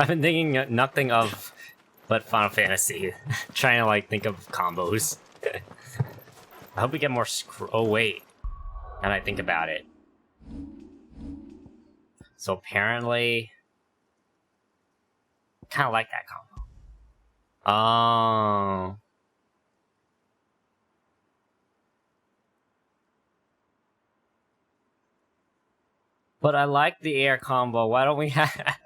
I've been thinking nothing of but Final Fantasy. Trying to like think of combos. I hope we get more oh wait. Now that I think about it. So apparently kinda like that combo. Oh. But I like the air combo. Why don't we have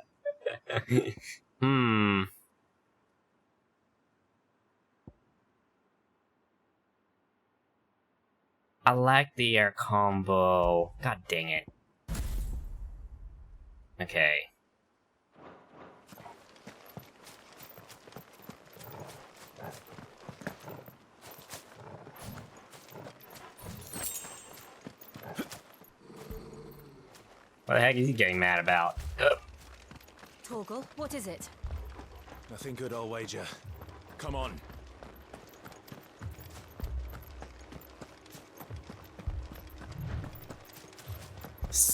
I like the air combo. God dang it. Okay. What the heck is he getting mad about? Torgal, what is it? Nothing good, I'll wager. Come on.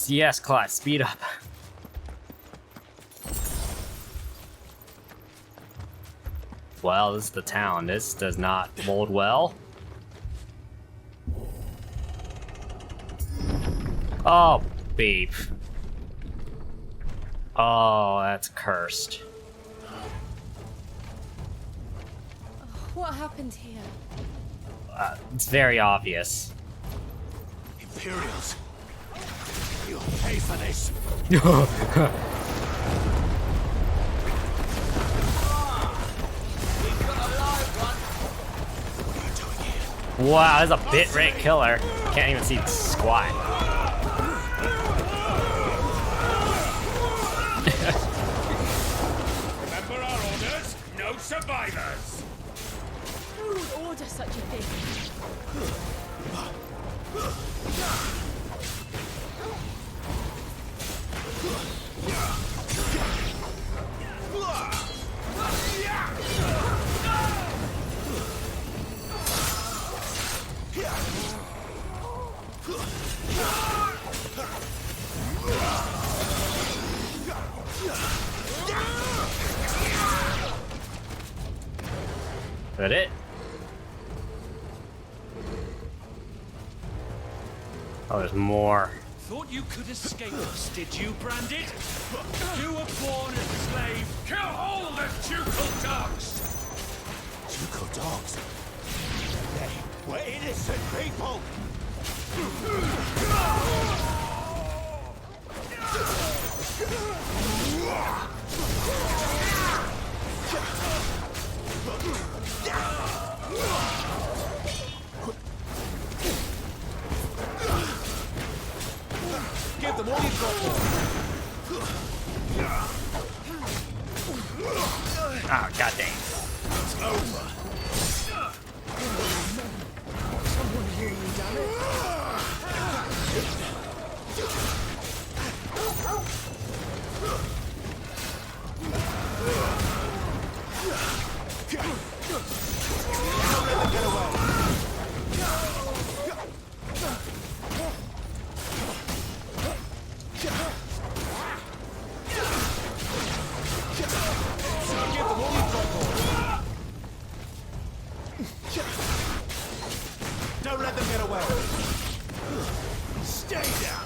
Yes, Clyde, speed up. Well, this is the town. This does not bode well. Oh, beep. Oh, that's cursed. What happened here? It's very obvious. Imperials. You'll pay for this. Wow, that's a bit rate killer. Can't even see squat. Remember our orders? No survivors. Who would order such a thing? Is that it? Oh, there's more. Thought you could escape us, did you, Branded? You were born as a slave. Kill all the ducal dogs! Ducal dogs? We're innocent people! Give them all you've got for. Ah, god dang. It's over. Someone hear me, damn it? Don't let them get away. Give them all you've got for. Don't let them get away. Stay down.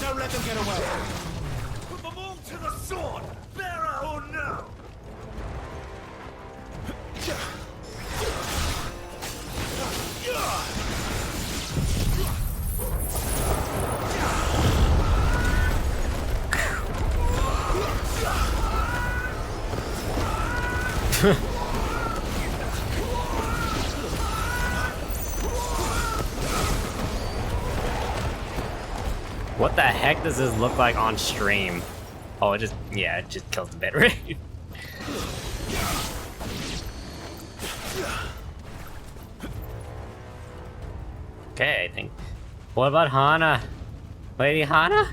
Don't let them get away. Put them all to the sword, bearer or no. What the heck does this look like on stream? Oh, it just kills the bit rate. Okay, I think. What about Hana? Lady Hana?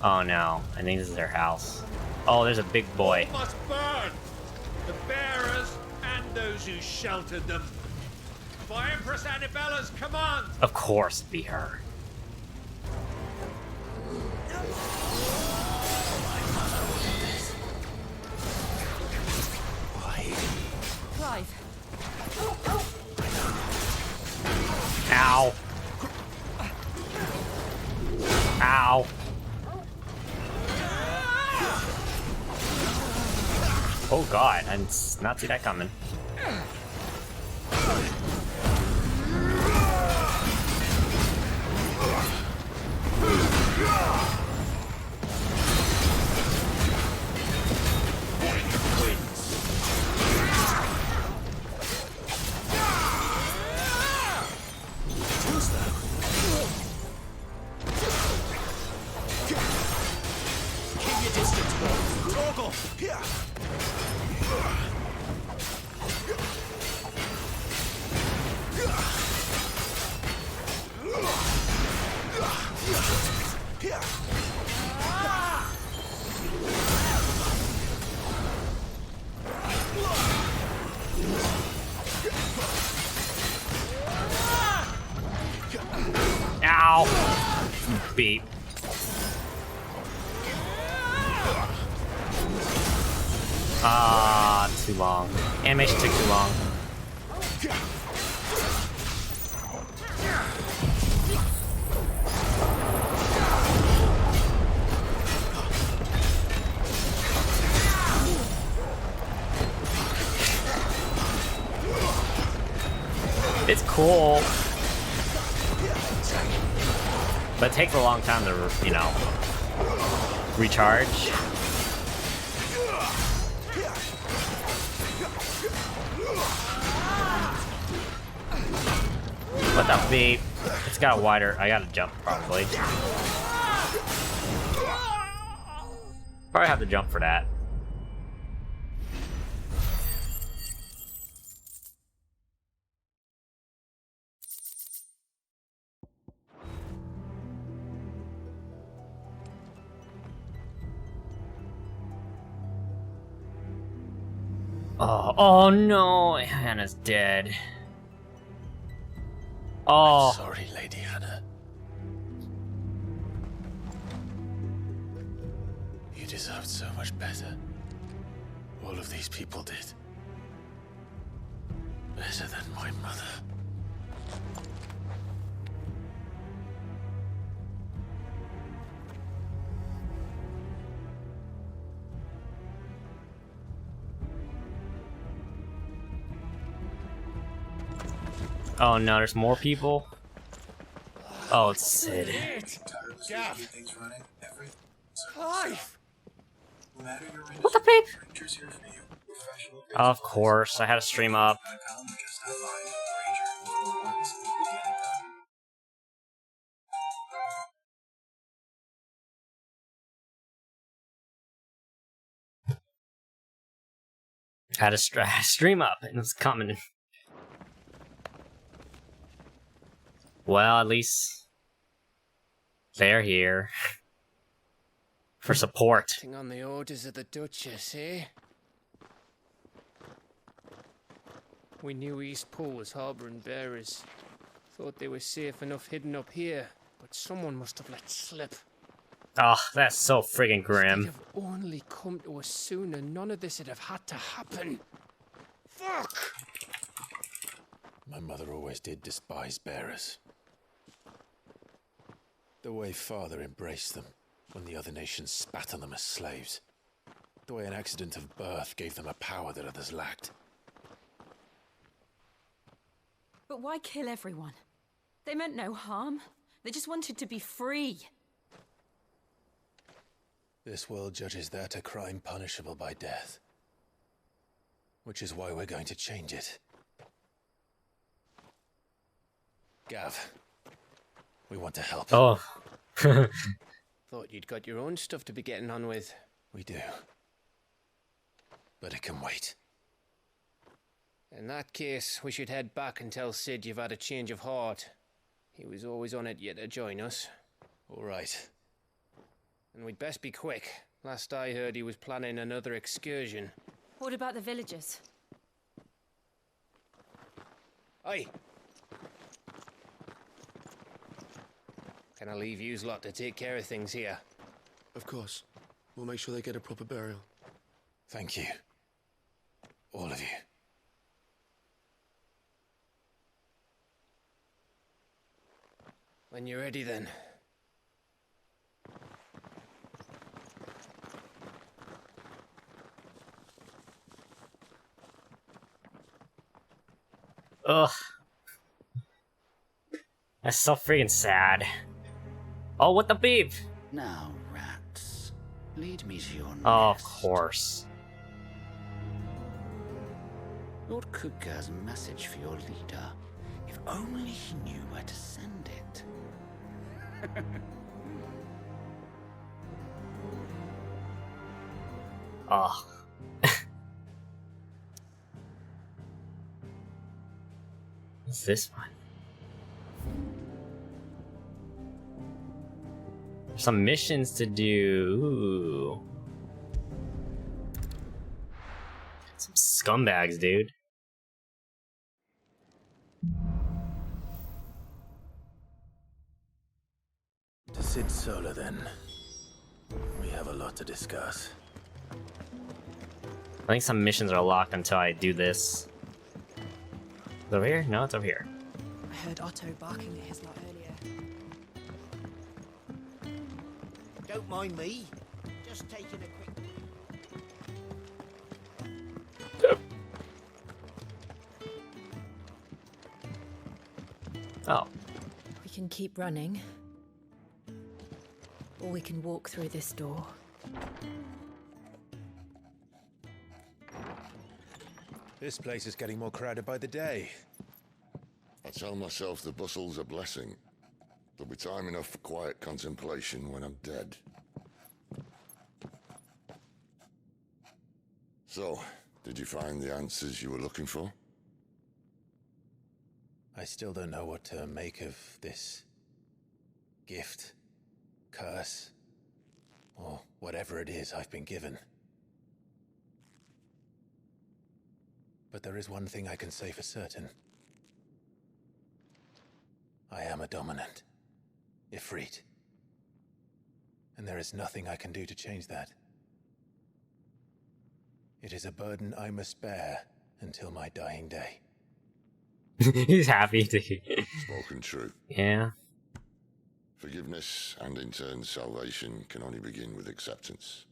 Oh no, I think this is their house. Oh, there's a big boy. All must burn! The bearers and those who sheltered them. By Empress Annabella's command! Of course, it'd be her. Clive. Ow. Ow. Oh god, I did not see that coming. Keep your distance, bro. Torgal! Ow! Beep. Ah, too long. Animation took too long. It's cool, but it takes a long time to, you know, recharge. What the beep? It's got a wider. I gotta jump probably. Probably have to jump for that. Oh no, Hannah's dead. Oh. Sorry, Lady Hannah. You deserved so much better. All of these people did. Better than my mother. Oh no, there's more people. Oh, it's Sid. Gav! Clive! What the beep? Of course, I had to stream up. I had to stream up, and it was coming. Well, at least they're here for support. Acting on the orders of the Duchess, eh? We knew Eastpool was harbouring bearers. Thought they were safe enough hidden up here, but someone must have let slip. Oh, that's so friggin' If grim. they'd have only come to us sooner, none of this would have had to happen. Fuck! My mother always did despise bearers. The way Father embraced them when the other nations spat on them as slaves. The way an accident of birth gave them a power that others lacked. But why kill everyone? They meant no harm. They just wanted to be free. This world judges that a crime punishable by death. Which is why we're going to change it. Gav, we want to help. Oh. Thought you'd got your own stuff to be getting on with. We do. But it can wait. In that case, we should head back and tell Sid you've had a change of heart. He was always on it yet to join us. All right. And we'd best be quick. Last I heard, he was planning another excursion. What about the villagers? Oi! Can I leave yous lot to take care of things here? Of course. We'll make sure they get a proper burial. Thank you. All of you. When you're ready, then. Ugh. That's so freaking sad. Oh, what the beep? Now, rats, lead me to your nest. Oh, of course. Lord Kupka has a message for your leader. If only he knew where to send it. Oh. What's this one? There's some missions to do. Ooh. Some scumbags, dude. To Sid Solar, then. We have a lot to discuss. I think some missions are locked until I do this. Is it over here? No, it's over here. I heard Otto barking at his lot earlier. Don't mind me. Just taking a quick... Oh. We can keep running. Or we can walk through this door. This place is getting more crowded by the day. I tell myself the bustle's a blessing. There'll be time enough for quiet contemplation when I'm dead. So, did you find the answers you were looking for? I still don't know what to make of this gift, curse, or whatever it is I've been given. But there is one thing I can say for certain. I am a dominant, Ifrit. And there is nothing I can do to change that. It is a burden I must bear until my dying day. He's happy to. Spoken true. Yeah. Forgiveness and in turn salvation can only begin with acceptance.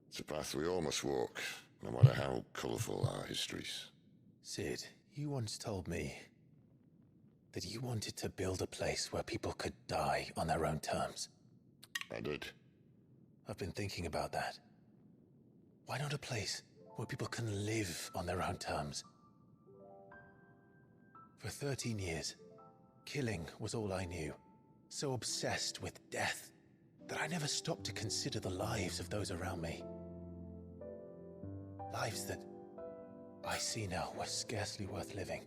It's a path we all must walk, no matter how colourful our histories. Sid, you once told me that you wanted to build a place where people could die on their own terms. I did. I've been thinking about that. Why not a place where people can live on their own terms? For 13 years, killing was all I knew. So obsessed with death that I never stopped to consider the lives of those around me. Lives that I see now were scarcely worth living.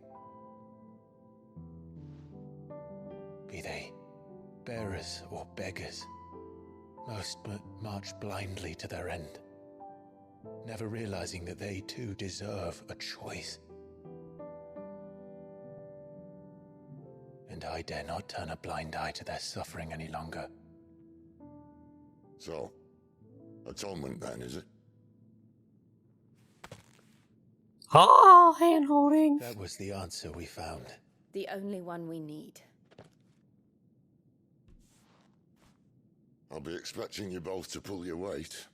Be they bearers or beggars, most march blindly to their end, never realizing that they too deserve a choice. And I dare not turn a blind eye to their suffering any longer. So, atonement then, is it? Oh, hand holding. That was the answer we found. The only one we need. I'll be expecting you both to pull your weight.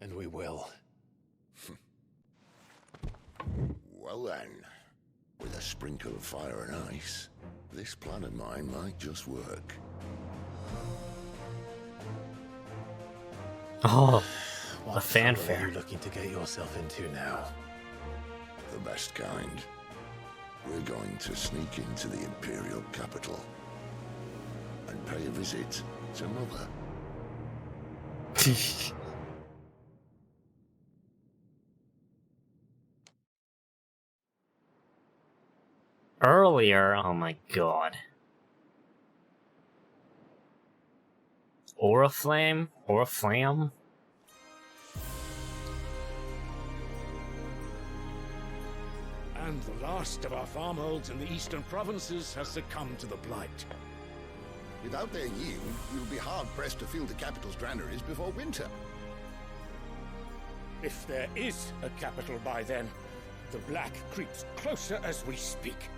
And we will. Well then, with a sprinkle of fire and ice, this plan of mine might just work. Oh, What the fanfare. trouble are you looking to get yourself into now? The best kind. We're going to sneak into the Imperial capital and pay a visit to Mother. Earlier, oh my god. Oriflame? Oriflamme? And the last of our farmholds in the eastern provinces has succumbed to the blight. Without their yield, you'll be hard-pressed to fill the capital's granaries before winter. If there is a capital by then, the black creeps closer as we speak.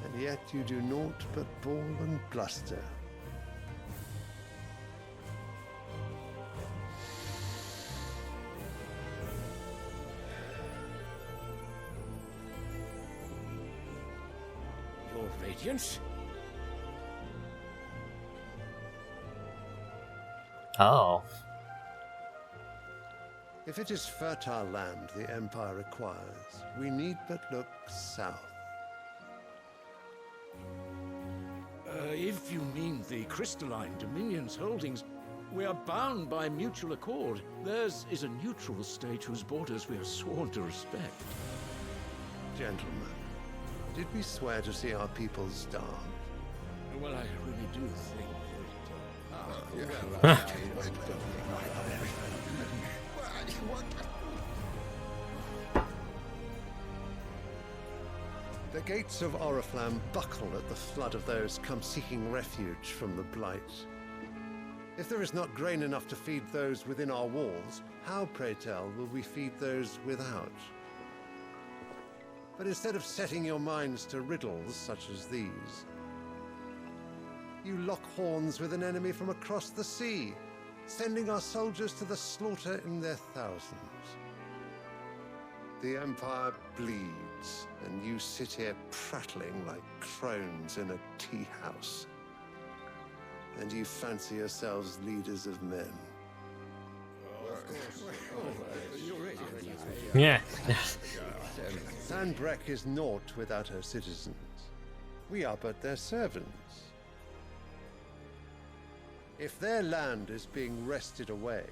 And yet you do naught but bawl and bluster. Your Radiance? Oh. If it is fertile land the Empire requires, we need but look south. If you mean the crystalline Dominion's holdings, we are bound by mutual accord. Theirs is a neutral state whose borders we are sworn to respect. Gentlemen, did we swear to see our people starve? Well, I really do think The gates of Oriflamme buckle at the flood of those come seeking refuge from the blight. If there is not grain enough to feed those within our walls, how, pray tell, will we feed those without? But instead of setting your minds to riddles such as these, you lock horns with an enemy from across the sea, sending our soldiers to the slaughter in their thousands. The Empire bleeds, and you sit here prattling like crones in a tea house. And you fancy yourselves leaders of men. Yeah. Sandbreck is naught without her citizens. We are but their servants. If their land is being wrested away,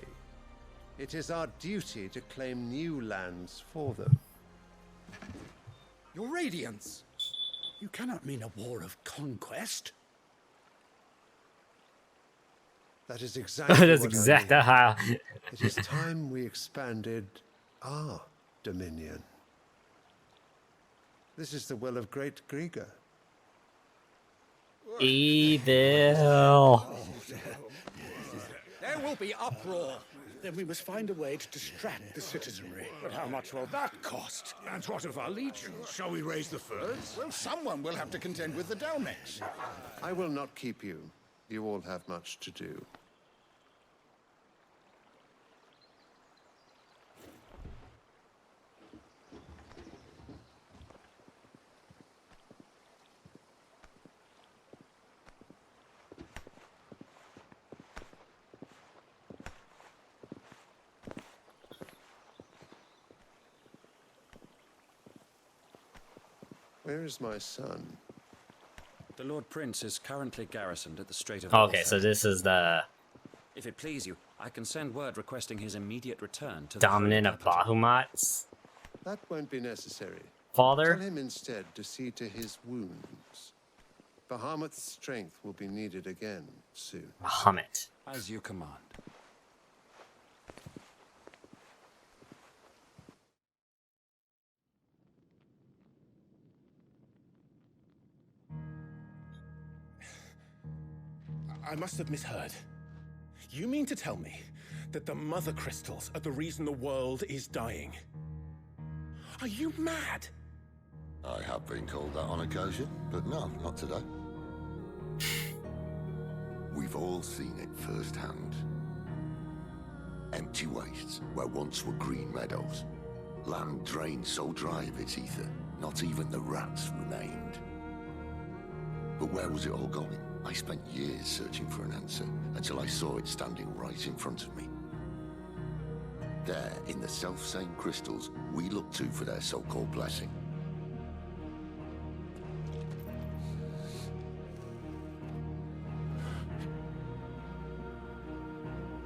it is our duty to claim new lands for them. Your Radiance! You cannot mean a war of conquest. That is exactly That's what exactly I mean. how. It is time we expanded our dominion. This is the will of great Grieger. Evil. There will be uproar. Then we must find a way to distract the citizenry. But how much will that cost? And what of our legions? Shall we raise the furs? Well, someone will have to contend with the Dalmex. I will not keep you. You all have much to do. Where is my son? The Lord Prince is currently garrisoned at the Strait of Okay, so this is the If it please you, I can send word requesting his immediate return to dominant the of Bahamut's That won't be necessary. father. Tell him instead to see to his wounds. Bahamut's strength will be needed again soon. Bahamut. As you command. I must have misheard. You mean to tell me that the mother crystals are the reason the world is dying? Are you mad? I have been called that on occasion, but no, not today. We've all seen it firsthand. Empty wastes where once were green meadows. Land drained so dry of its ether, not even the rats remained. But where was it all going? I spent years searching for an answer until I saw it standing right in front of me. There, in the self-same crystals we look to for their so-called blessing.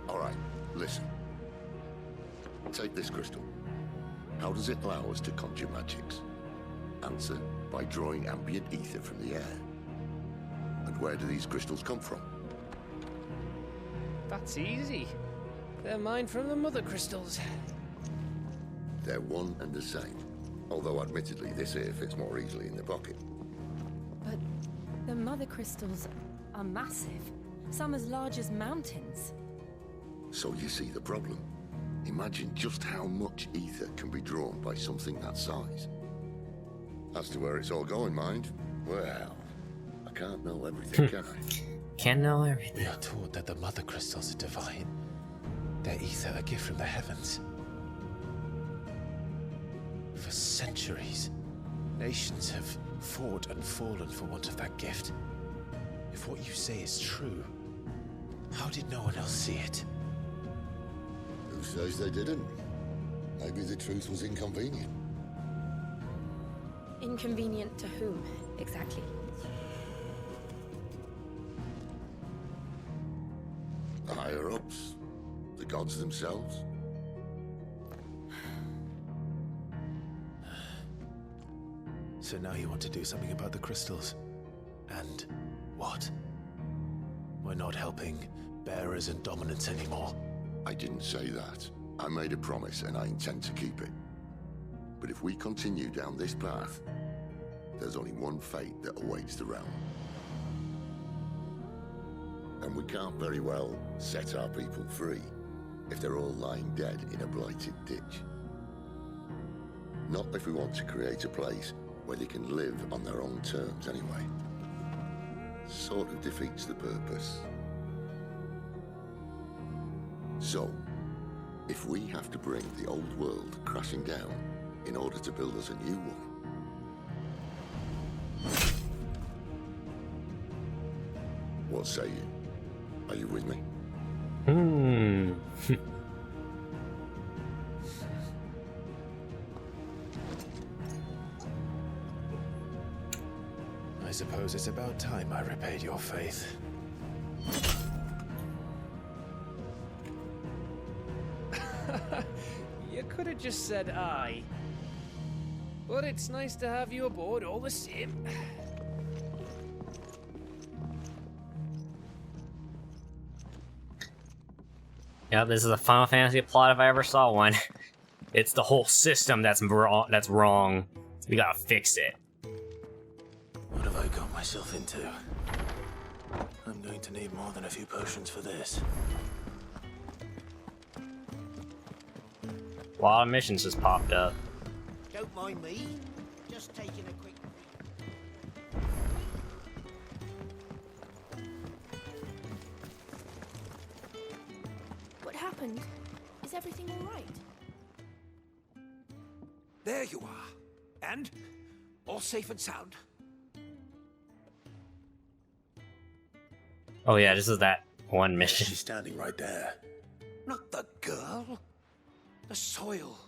All right, listen. Take this crystal. How does it allow us to conjure magics? Answer, by drawing ambient ether from the air. And where do these crystals come from? That's easy. They're mine from the mother crystals. They're one and the same. Although admittedly this here fits more easily in the pocket. But the mother crystals are massive. Some as large as mountains. So you see the problem. Imagine just how much ether can be drawn by something that size. As to where it's all going, mind, well, I can't know everything, can I? Can't know everything. We are taught that the mother crystals are divine. Their ether a gift from the heavens. For centuries, nations have fought and fallen for want of that gift. If what you say is true, how did no one else see it? Who says they didn't? Maybe the truth was inconvenient. Inconvenient to whom, exactly? The higher-ups, the gods themselves. So now you want to do something about the crystals. And what? We're not helping bearers and dominants anymore. I didn't say that. I made a promise and I intend to keep it. But if we continue down this path, there's only one fate that awaits the realm. And we can't very well set our people free if they're all lying dead in a blighted ditch. Not if we want to create a place where they can live on their own terms anyway. Sort of defeats the purpose. So, if we have to bring the old world crashing down in order to build us a new one, what say you? Are you with me? I suppose it's about time I repaid your faith. You could have just said aye. But it's nice to have you aboard all the same. Yeah, this is a Final Fantasy plot if I ever saw one. It's the whole system that's wrong. We gotta fix it. What have I got myself into? I'm going to need more than a few potions for this. A lot of missions just popped up. Don't mind me. Just taking a quick... What happened? Is everything all right? There you are. And? All safe and sound? Oh yeah, this is that one mission. She's standing right there. Not the girl. The soil.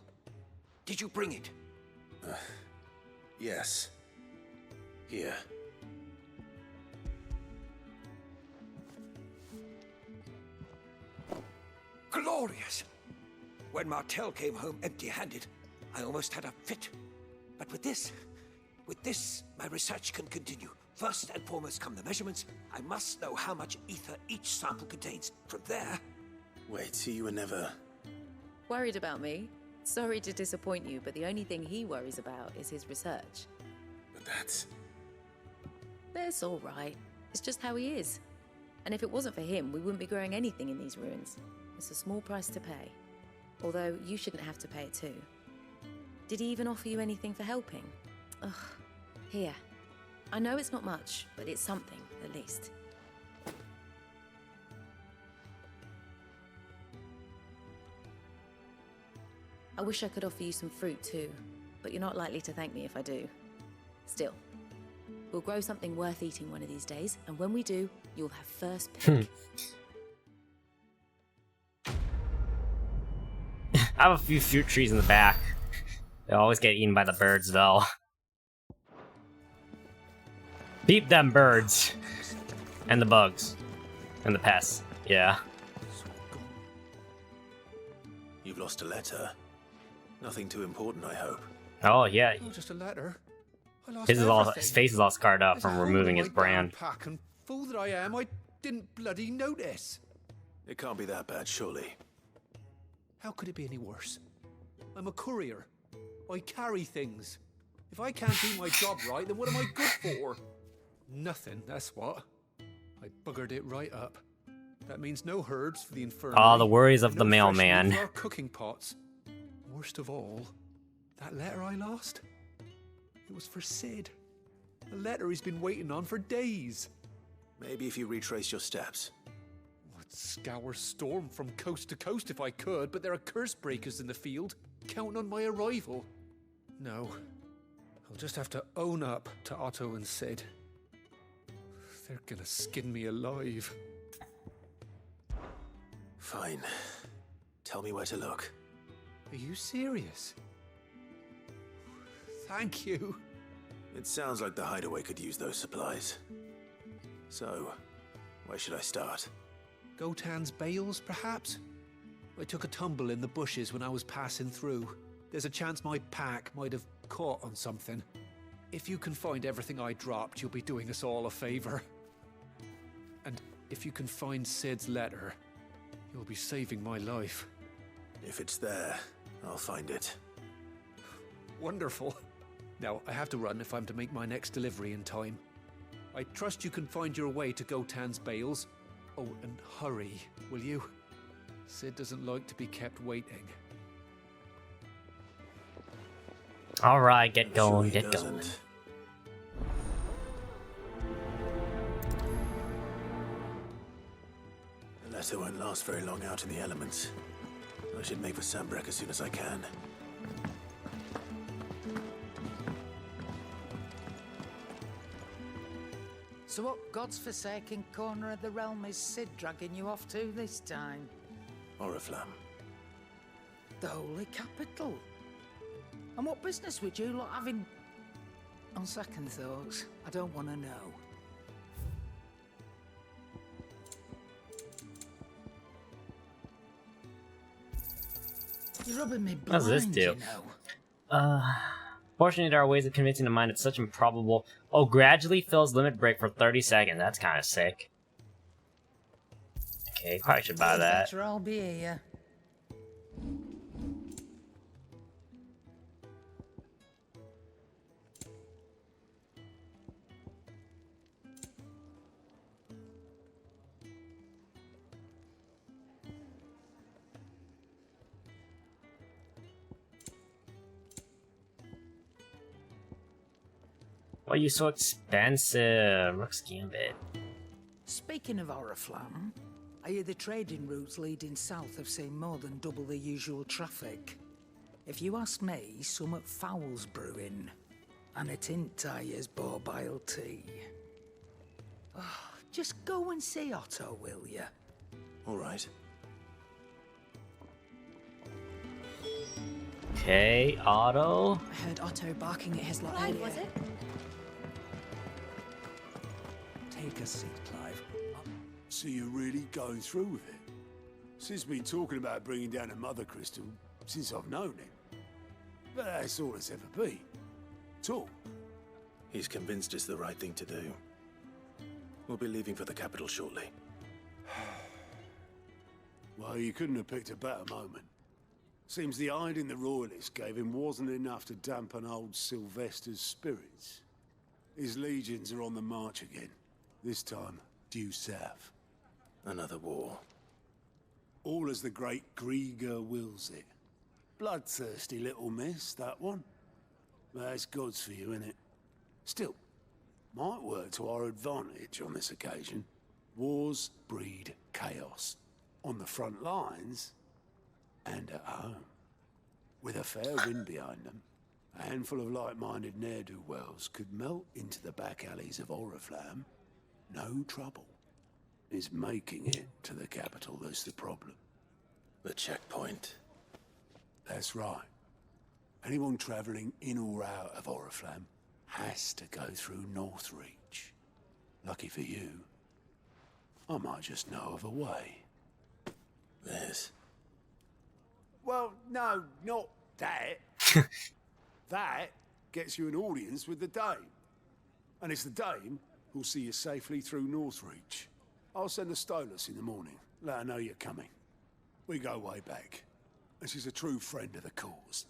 Did you bring it? Yes. Here. Glorious! When Martel came home empty-handed, I almost had a fit. But with this, my research can continue. First and foremost come the measurements. I must know how much ether each sample contains. From there... Wait, so you were never... Worried about me? Sorry to disappoint you, but the only thing he worries about is his research. But that's all right. It's just how he is. And if it wasn't for him, we wouldn't be growing anything in these ruins. It's a small price to pay. Although, you shouldn't have to pay it too. Did he even offer you anything for helping? Ugh. Here. I know it's not much, but it's something, at least. I wish I could offer you some fruit too, but you're not likely to thank me if I do. Still, we'll grow something worth eating one of these days, and when we do, you'll have first pick. I have a few fruit trees in the back. They always get eaten by the birds, though. Beat them birds. And the bugs. And the pests. Yeah. You've lost a letter. Nothing too important, I hope. Oh, yeah. Not just a letter. I lost His face is all scarred up from removing his brand. Pack, and fool that I am, I didn't bloody notice. It can't be that bad, surely. How could it be any worse? I'm a courier. I carry things. If I can't do my job right, then what am I good for? Nothing, that's what. I buggered it right up. That means no herbs for the infirmary. Ah, the worries of no the mailman. fresh meat for our cooking pots. Worst of all, that letter I lost. It was for Sid. A letter he's been waiting on for days. Maybe if you retrace your steps. I'd scour Storm from coast to coast if I could, but there are curse breakers in the field, counting on my arrival. No, I'll just have to own up to Otto and Sid. They're gonna skin me alive. Fine. Tell me where to look. Are you serious? Thank you. It sounds like the hideaway could use those supplies. So, where should I start? Gotan's bales, perhaps? I took a tumble in the bushes when I was passing through. There's a chance my pack might have caught on something. If you can find everything I dropped, you'll be doing us all a favor. And if you can find Sid's letter, you'll be saving my life. If it's there, I'll find it. Wonderful. Now, I have to run if I'm to make my next delivery in time. I trust you can find your way to Gotan's bales. Oh, and hurry, will you? Sid doesn't like to be kept waiting. Alright, get going, get going. The letter won't last very long out in the elements. I should make for Sambrek as soon as I can. So what God's forsaken corner of the realm is Sid dragging you off to this time? Oriflamme. The Holy Capital. And what business would you lot have in... On second thoughts, I don't want to know. You're rubbing me blind, What does this do? you know. Fortunately, there are ways of convincing the mind it's such improbable. Oh, gradually fills limit break for 30 seconds. That's kind of sick. Okay, probably should buy that. Better I'll be here. Why are you so expensive? Rook's Gambit. Speaking of Oriflamme, I hear the trading routes leading south have seen more than double the usual traffic. If you ask me, some foul's brewing, and a tint tires borbile tea. Oh, just go and see Otto, will you? All right. Okay, Otto. I heard Otto barking at his lot Clive, earlier. was it? Take a seat, Clive. So you're really going through with it? Sid's been talking about bringing down a mother crystal since I've known him. But that's all it's ever been. Talk. He's convinced it's the right thing to do. We'll be leaving for the capital shortly. Well, you couldn't have picked a better moment. Seems the hiding the Royalists gave him wasn't enough to dampen old Sylvester's spirits. His legions are on the march again. This time, due south. Another war. All as the great Grieger wills it. Bloodthirsty little miss, that one. That's God's for you, innit? Still, might work to our advantage on this occasion. Wars breed chaos. On the front lines, and at home. With a fair wind behind them, a handful of like-minded ne'er-do-wells could melt into the back alleys of Oriflamme. No trouble. It's making it to the capital that's the problem. The checkpoint. That's right. Anyone travelling in or out of Oriflamme has to go through Northreach. Lucky for you, I might just know of a way. This. Well, no, not that. That gets you an audience with the Dame. And it's the Dame who'll see you safely through Northreach. I'll send a Stolas in the morning. Let her know you're coming. We go way back, and she's a true friend of the cause.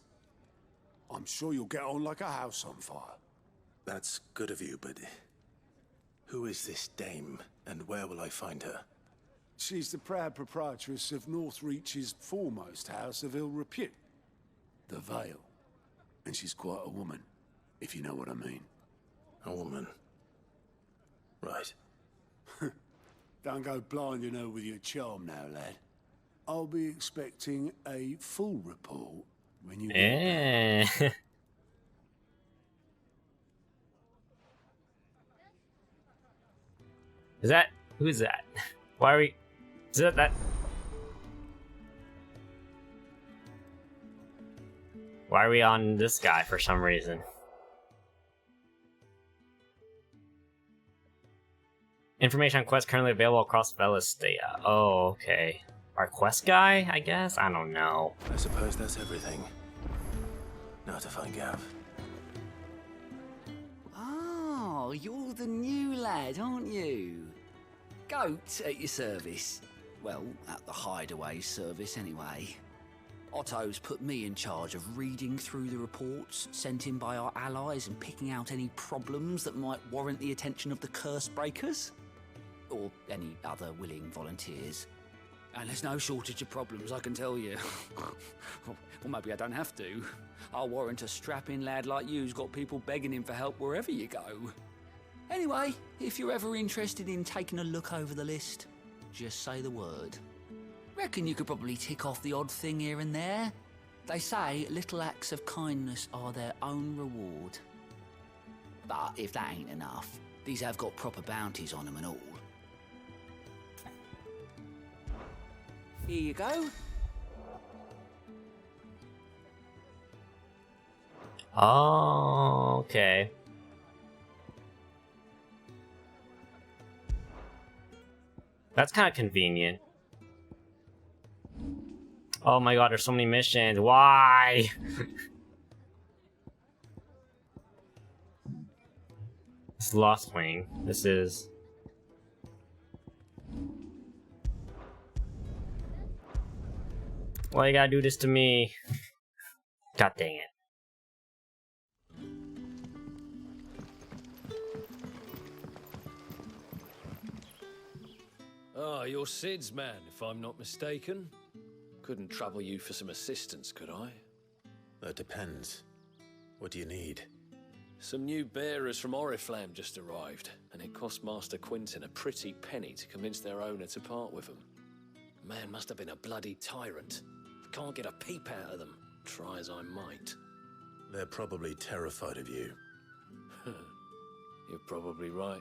I'm sure you'll get on like a house on fire. That's good of you, but who is this dame, and where will I find her? She's the proud proprietress of Northreach's foremost house of ill repute, the Vale. And she's quite a woman, if you know what I mean. A woman? Right. Don't go blinding her with your charm now, lad. I'll be expecting a full report when you get back. Is that... Who's that? Why are we... Is that... Why are we on this guy for some reason? Information on quests currently available across Velistea. Oh, okay. Our quest guy, I guess? I don't know. I suppose that's everything. Now to find Gav. Oh, you're the new lad, aren't you? Goat at your service. Well, at the hideaway service anyway. Otto's put me in charge of reading through the reports sent in by our allies and picking out any problems that might warrant the attention of the curse breakers. Or any other willing volunteers. And there's no shortage of problems, I can tell you. Well, maybe I don't have to. I'll warrant a strapping lad like you's got people begging him for help wherever you go. Anyway, if you're ever interested in taking a look over the list, just say the word. Reckon you could probably tick off the odd thing here and there. They say little acts of kindness are their own reward. But if that ain't enough, these have got proper bounties on them and all. Here you go. Oh, okay. That's kind of convenient. Oh my god, there's so many missions. Why? This is Lost Wing. This is... Why you gotta do this to me? God dang it. Ah, you're Sid's man, if I'm not mistaken. Couldn't trouble you for some assistance, could I? That depends. What do you need? Some new bearers from Oriflamme just arrived, and it cost Master Quinton a pretty penny to convince their owner to part with them. Man must have been a bloody tyrant. Can't get a peep out of them, try as I might. They're probably terrified of you. You're probably right.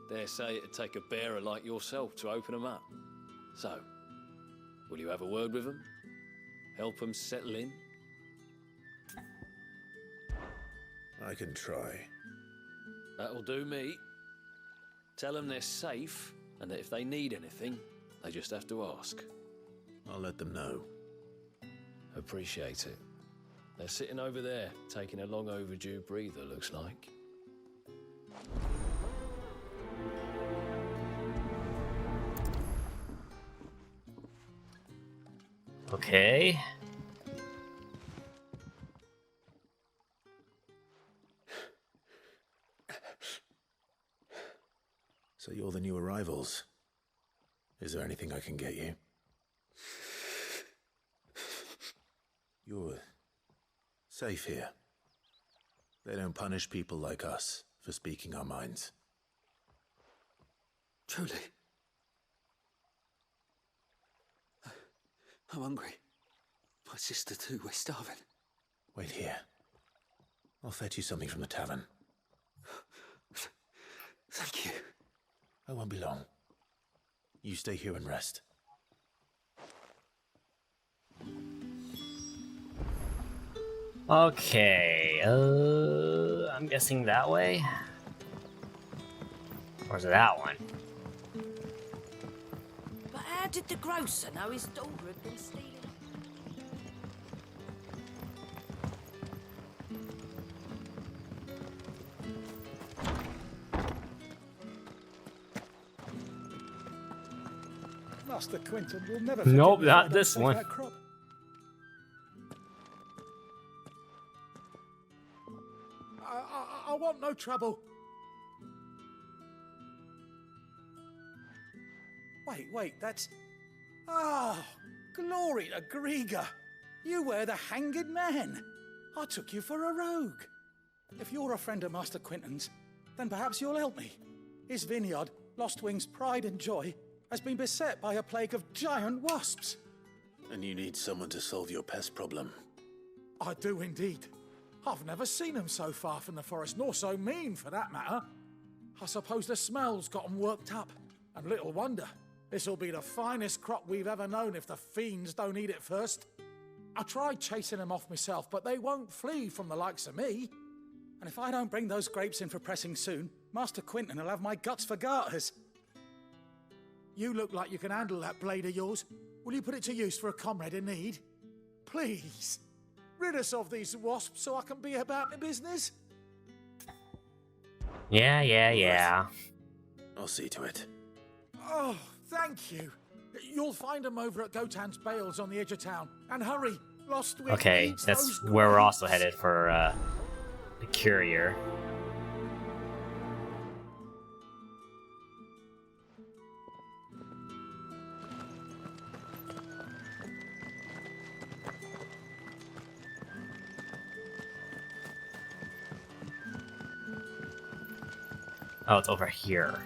Dare say it'd take a bearer like yourself to open them up. So, will you have a word with them? Help them settle in? I can try. That'll do me. Tell them they're safe, and that if they need anything, they just have to ask. I'll let them know. Appreciate it. They're sitting over there, taking a long overdue breather, looks like. Okay. So you're the new arrivals. Is there anything I can get you? You're safe here. They don't punish people like us for speaking our minds. Truly. I'm hungry. My sister too, we're starving. Wait here. I'll fetch you something from the tavern. Thank you. I won't be long. You stay here and rest. Okay, I'm guessing that way? Or is it that one? But how did the grocer know his daughter had been stealing? Master Quinton will never Nope, forgive me if I not don't this take one. that crop. I want no trouble. Wait, that's... Oh, glory to Grieger. You were the hanged man. I took you for a rogue. If you're a friend of Master Quinton's, then perhaps you'll help me. His vineyard, Lost Wing's pride and joy, has been beset by a plague of giant wasps. And you need someone to solve your pest problem. I do indeed. I've never seen them so far from the forest, nor so mean for that matter. I suppose the smell's got them worked up. And little wonder. This'll be the finest crop we've ever known if the fiends don't eat it first. I tried chasing them off myself, but they won't flee from the likes of me. And if I don't bring those grapes in for pressing soon, Master Quinton will have my guts for garters. You look like you can handle that blade of yours. Will you put it to use for a comrade in need? Please, rid us of these wasps so I can be about my business. Yeah. I'll see to it. Oh, thank you. You'll find them over at Gotan's Bales on the edge of town. And hurry, Lost Wing Okay, needs that's those where we're grapes. also headed for the courier. Oh, it's over here.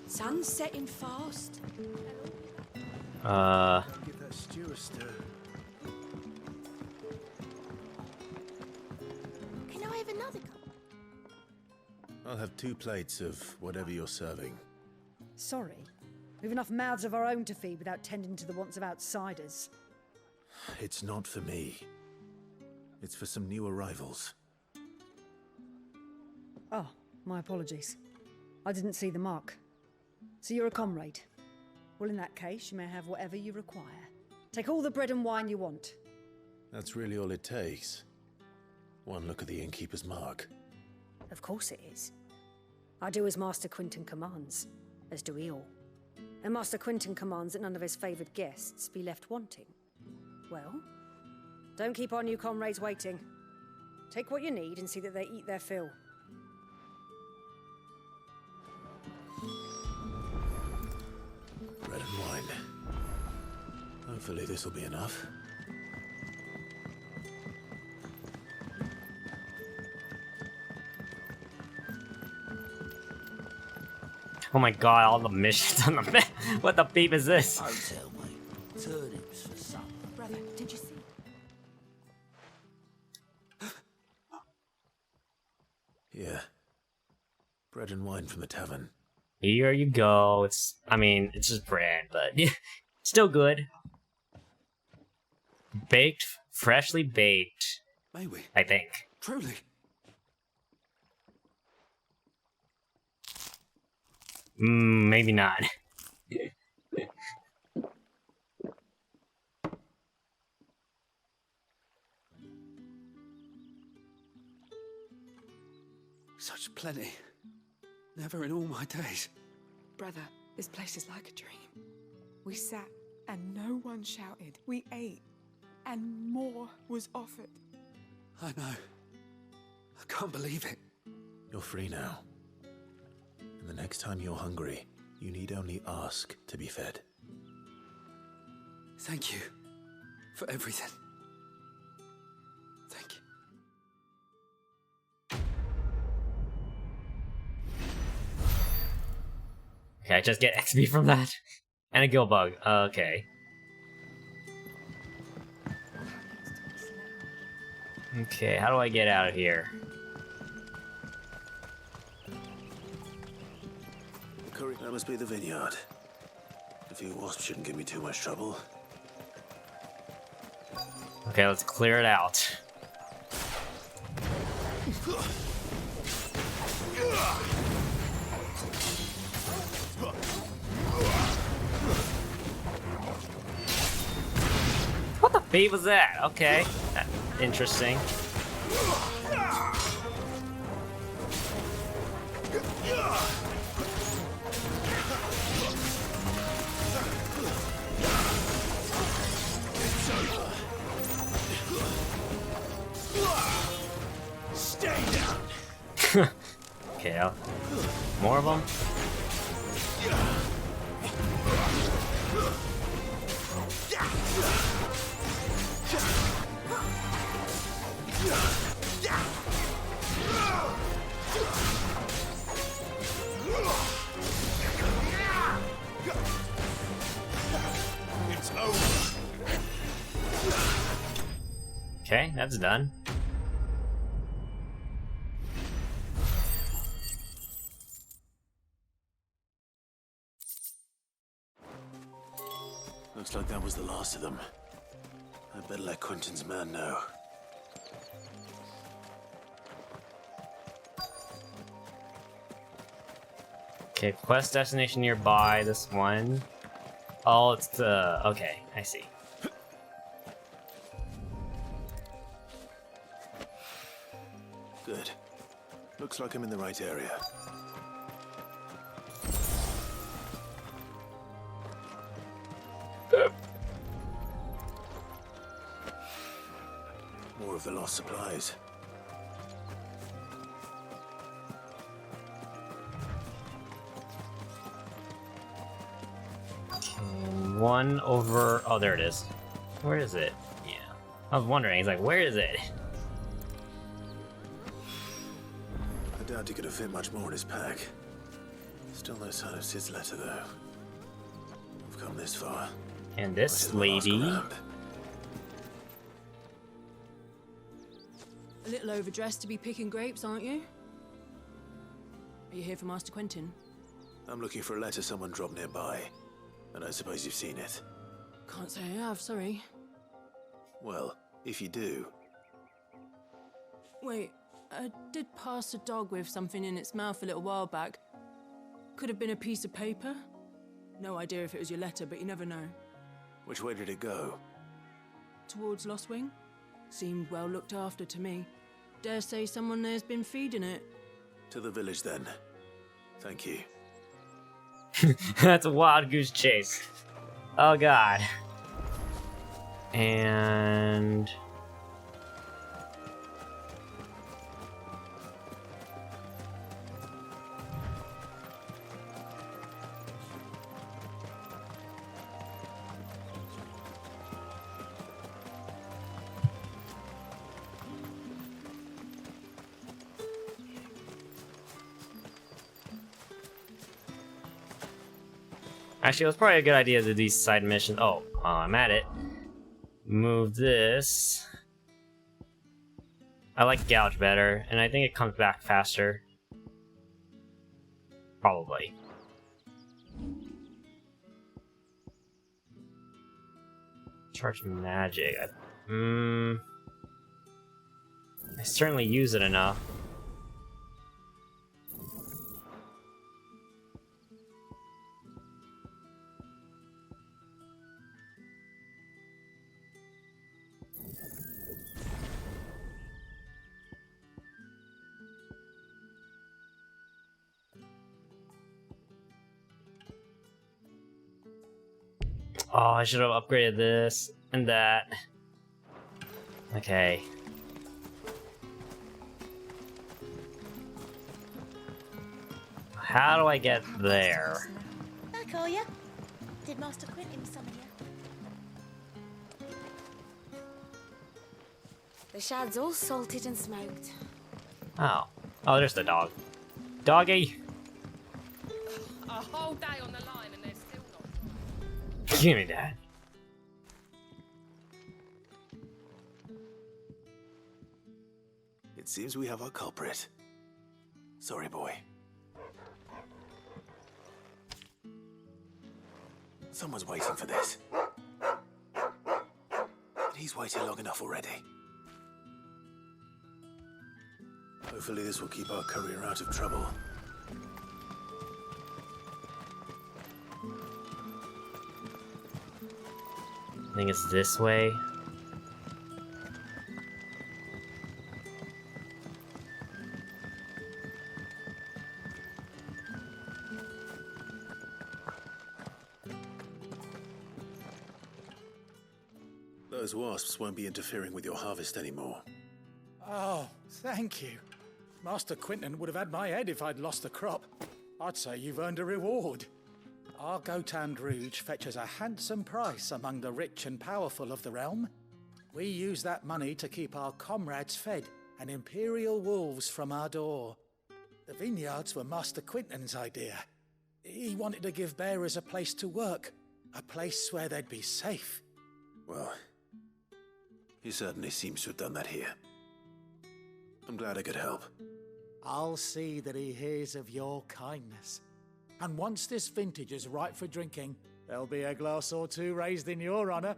Sun's setting fast. Give that stew a stir. Can I have another cup? I'll have 2 plates of whatever you're serving. Sorry. We've enough mouths of our own to feed without tending to the wants of outsiders. It's not for me. It's for some new arrivals. Oh, my apologies. I didn't see the mark. So you're a comrade. Well, in that case, you may have whatever you require. Take all the bread and wine you want. That's really all it takes. One look at the innkeeper's mark. Of course it is. I do as Master Quinton commands, as do we all. And Master Quinton commands that none of his favoured guests be left wanting. Well, don't keep our new comrades waiting. Take what you need and see that they eat their fill. Bread and wine. Hopefully this'll be enough. Oh my god, all the missions on the map. What the beep is this? Don't tell me. Turnips for supper. Brother, did you see? Yeah. Bread and wine from the tavern. Here you go. I mean, it's just bread, but still good. Baked, freshly baked. May we? I think. Truly. Maybe not. Such plenty. Never in all my days. Brother, this place is like a dream. We sat and no one shouted. We ate and more was offered. I know. I can't believe it. You're free now. And the next time you're hungry, you need only ask to be fed. Thank you for everything. Thank you. Okay, I just get XP from that? And a gill bug. Okay. Okay, how do I get out of here? That must be the vineyard. A few wasps shouldn't give me too much trouble. Okay, let's clear it out. What the beat was that? Okay, interesting. Okay, more of them? It's over. Okay, that's done. Looks like that was the last of them. I'd better let Quentin's man know. Okay, quest destination nearby, this one. Oh, it's the... okay, I see. Good. Looks like I'm in the right area. More of the lost supplies. One over... oh, there it is. Where is it? Yeah. I was wondering, he's like, where is it? I doubt he could have fit much more in his pack. Still no sign of Sid's letter, though. We've come this far. And this lady... A little overdressed to be picking grapes, aren't you? Are you here for Master Quentin? I'm looking for a letter someone dropped nearby. And I suppose you've seen it. Can't say I have, sorry. Well, if you do... Wait, I did pass a dog with something in its mouth a little while back. Could have been a piece of paper. No idea if it was your letter, but you never know. Which way did it go? Towards Lost Wing? Seemed well looked after to me. Dare say someone there's been feeding it. To the village, then. Thank you. That's a wild goose chase. Oh god. And... actually, it was probably a good idea to do these side missions. Oh, I'm at it. Move this. I like Gouge better, and I think it comes back faster. Probably. Charge magic. I certainly use it enough. Oh, I should have upgraded this and that. Okay. How do I get there? Back, are you? Did Master Quentin summon you? The shad's all salted and smoked. Oh. Oh, there's the dog. Doggy! A whole day on the line and they're still not. Give me that. It seems we have our culprit. Sorry, boy. Someone's waiting for this. And he's waited long enough already. Hopefully this will keep our courier out of trouble. I think it's this way. Those wasps won't be interfering with your harvest anymore. Oh, thank you. Master Quinton would have had my head if I'd lost the crop. I'd say you've earned a reward. Our Gotand Rouge fetches a handsome price among the rich and powerful of the realm. We use that money to keep our comrades fed and imperial wolves from our door. The vineyards were Master Quinton's idea. He wanted to give bearers a place to work, a place where they'd be safe. Well, he certainly seems to have done that here. I'm glad I could help. I'll see that he hears of your kindness. And once this vintage is ripe for drinking, there'll be a glass or two raised in your honor.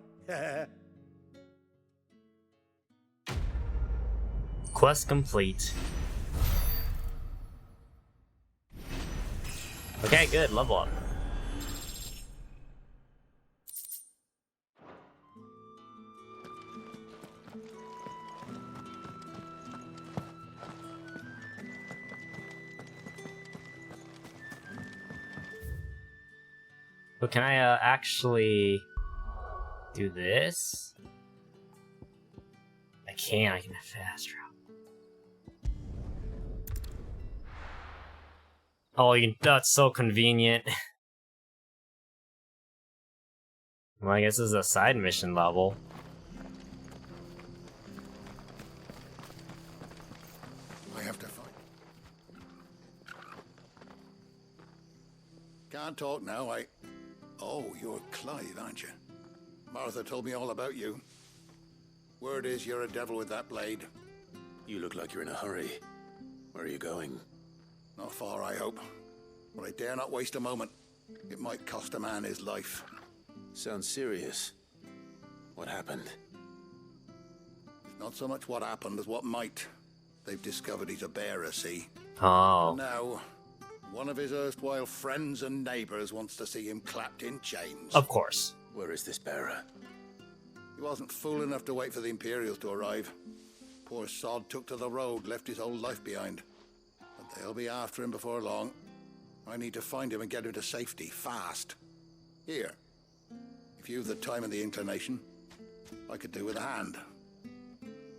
Quest complete. Okay, good. Level up. But can I actually do this? I can fast travel. Oh, that's so convenient. Well, I guess this is a side mission level. I have to fight. Can't talk now, Oh, you're Clive, aren't you? Martha told me all about you. Word is you're a devil with that blade. You look like you're in a hurry. Where are you going? Not far, I hope. But I dare not waste a moment. It might cost a man his life. Sounds serious. What happened? It's not so much what happened as what might. They've discovered he's a bearer, see? Oh. And now, one of his erstwhile friends and neighbors wants to see him clapped in chains. Of course. Where is this bearer? He wasn't fool enough to wait for the Imperials to arrive. Poor sod took to the road, left his whole life behind. But they'll be after him before long. I need to find him and get him to safety, fast. Here. If you've the time and the inclination, I could do with a hand.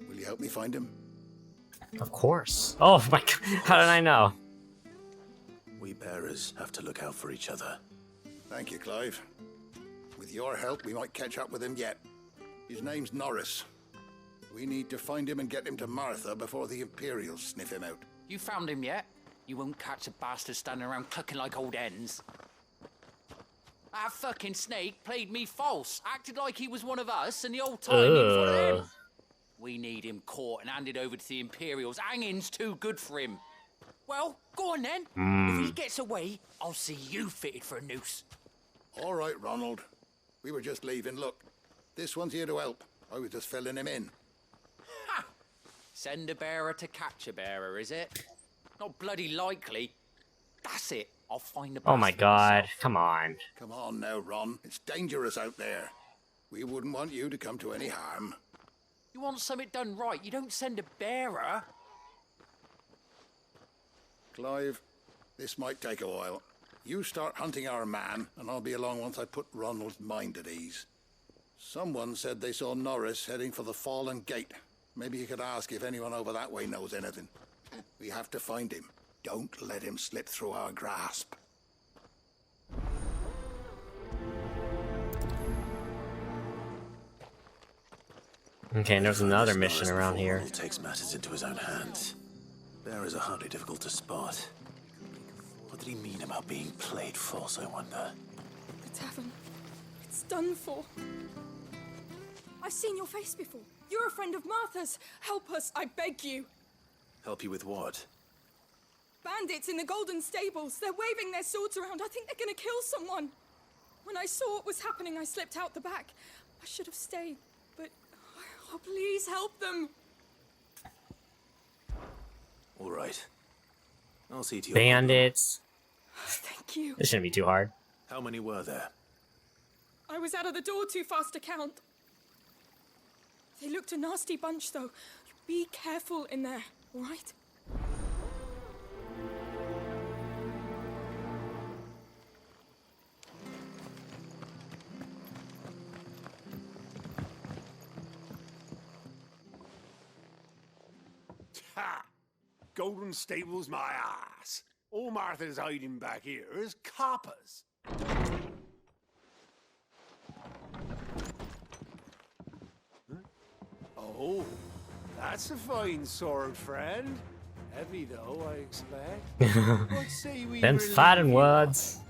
Will you help me find him? Of course. Oh my god, how did I know? We bearers have to look out for each other. Thank you, Clive. With your help, we might catch up with him yet. His name's Norris. We need to find him and get him to Martha before the Imperials sniff him out. You found him yet? You won't catch a bastard standing around clucking like old hens. That fucking snake played me false, acted like he was one of us, and the old time he was one of them. We need him caught and handed over to the Imperials. Hanging's too good for him. Well, go on then. If he gets away, I'll see you fitted for a noose. All right, Ronald. We were just leaving. Look, this one's here to help. I was just filling him in. Ha! Send a bearer to catch a bearer, is it? Not bloody likely. That's it. I'll find the Oh my bastard god, myself. come on. Come on now, Ron. It's dangerous out there. We wouldn't want you to come to any harm. You want something done right, you don't send a bearer. Clive, this might take a while. You start hunting our man, and I'll be along once I put Ronald's mind at ease. Someone said they saw Norris heading for the Fallen Gate. Maybe you could ask if anyone over that way knows anything. We have to find him. Don't let him slip through our grasp. Okay, there's another mission around here. Ronald takes matters into his own hands. Bearers are hardly difficult to spot. What did he mean about being played false, I wonder? The tavern. It's done for. I've seen your face before. You're a friend of Martha's. Help us, I beg you. Help you with what? Bandits in the Golden Stables. They're waving their swords around. I think they're gonna kill someone. When I saw what was happening, I slipped out the back. I should have stayed, but... Oh, please help them. All right. I'll see to you. Bandits. Thank you. This shouldn't be too hard. How many were there? I was out of the door too fast to count. They looked a nasty bunch, though. Be careful in there, all right? Ha! Golden Stables my ass. All Martha's hiding back here is coppers. Huh? Oh, that's a fine sword, friend. Heavy though, I expect. What say we Them relieve fighting you? words.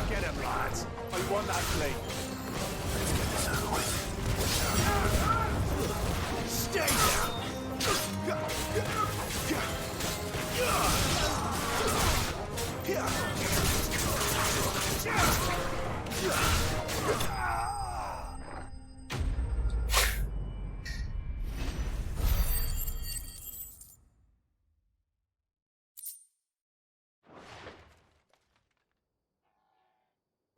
Get him, lads. I want that plate. Let's get this over with. Stay down.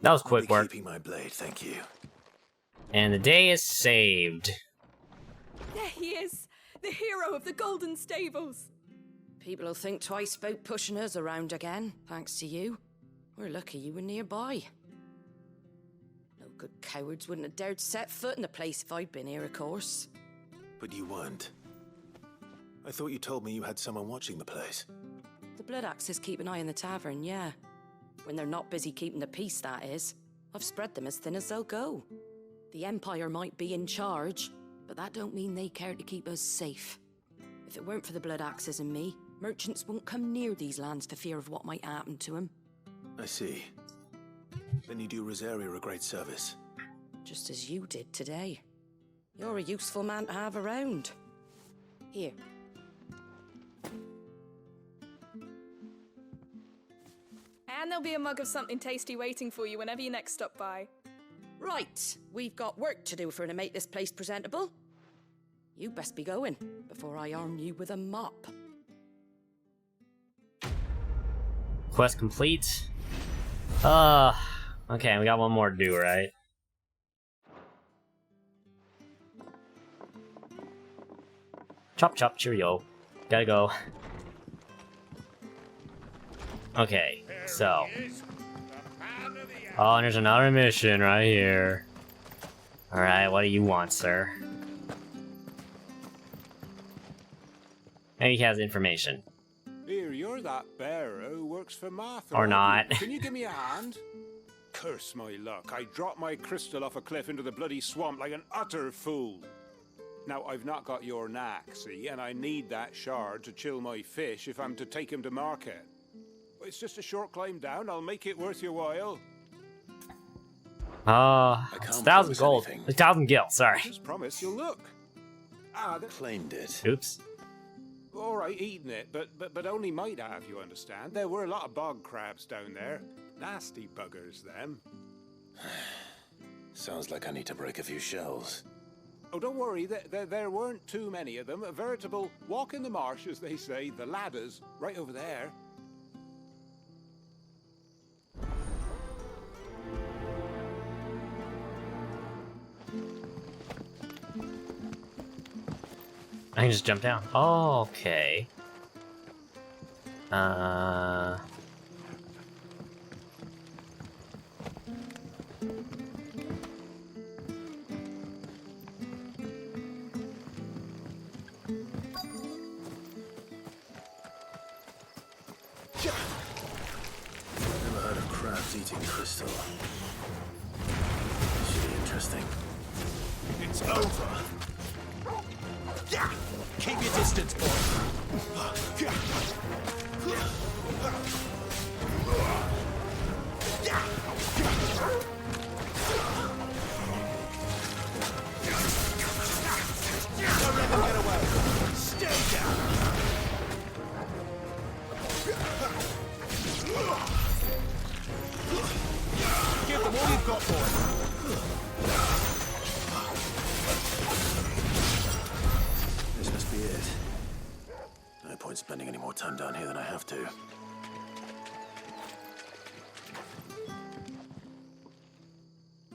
That was quick work. Keeping my blade, thank you. And the day is saved. There he is, the hero of the Golden Stables. People will think twice about pushing us around again, thanks to you. We're lucky you were nearby. No good cowards wouldn't have dared set foot in the place if I'd been here, of course. But you weren't. I thought you told me you had someone watching the place. The Blood Axes keep an eye on the tavern, yeah. When they're not busy keeping the peace, that is. I've spread them as thin as they'll go. The Empire might be in charge, but that don't mean they care to keep us safe. If it weren't for the Blood Axes and me, merchants won't come near these lands for fear of what might happen to them. I see. Then you do Rosaria a great service. Just as you did today. You're a useful man to have around. Here. And there'll be a mug of something tasty waiting for you whenever you next stop by. Right, we've got work to do for to make this place presentable. You best be going, before I arm you with a mop. Quest complete. Okay, we got one more to do, right? Chop chop cheerio. Gotta go. Okay, so. Oh, and there's another mission right here. Alright, what do you want, sir? Maybe he has information. Here, you're that bearer who works for Martha. Or aren't not. you? Can you give me a hand? Curse my luck. I dropped my crystal off a cliff into the bloody swamp like an utter fool. Now, I've not got your knack, see, and I need that shard to chill my fish if I'm to take him to market. It's just a short climb down. I'll make it worth your while. It's 1,000 gold. 1,000 gil, sorry. Just promise you'll look. Claimed it. Oops. All right, eating it, but only might have, you understand. There were a lot of bog crabs down there. Nasty buggers, them. Sounds like I need to break a few shells. Oh, don't worry, there weren't too many of them. A veritable walk in the marsh, as they say, the ladders, right over there. I can just jump down. Oh, okay. Never heard of crabs eating crystal. Should be interesting. It's over. Keep your distance, boy. Don't let them get away. Stay down. Give them all you've got, boy. This must be it. No point spending any more time down here than I have to.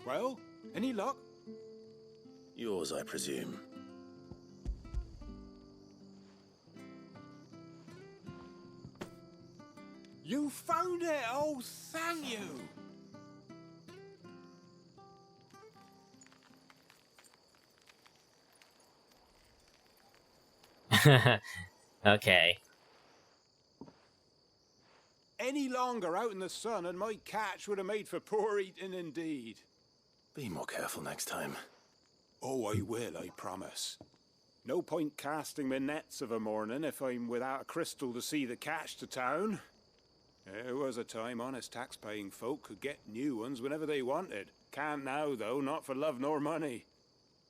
Well, any luck? Yours, I presume. You found it! Oh, thank you! Okay. Any longer out in the sun and my catch would have made for poor eating indeed. Be more careful next time. Oh, I will, I promise. No point casting my nets of a morning if I'm without a crystal to see the catch to town. There was a time honest tax-paying folk could get new ones whenever they wanted. Can't now, though, not for love nor money.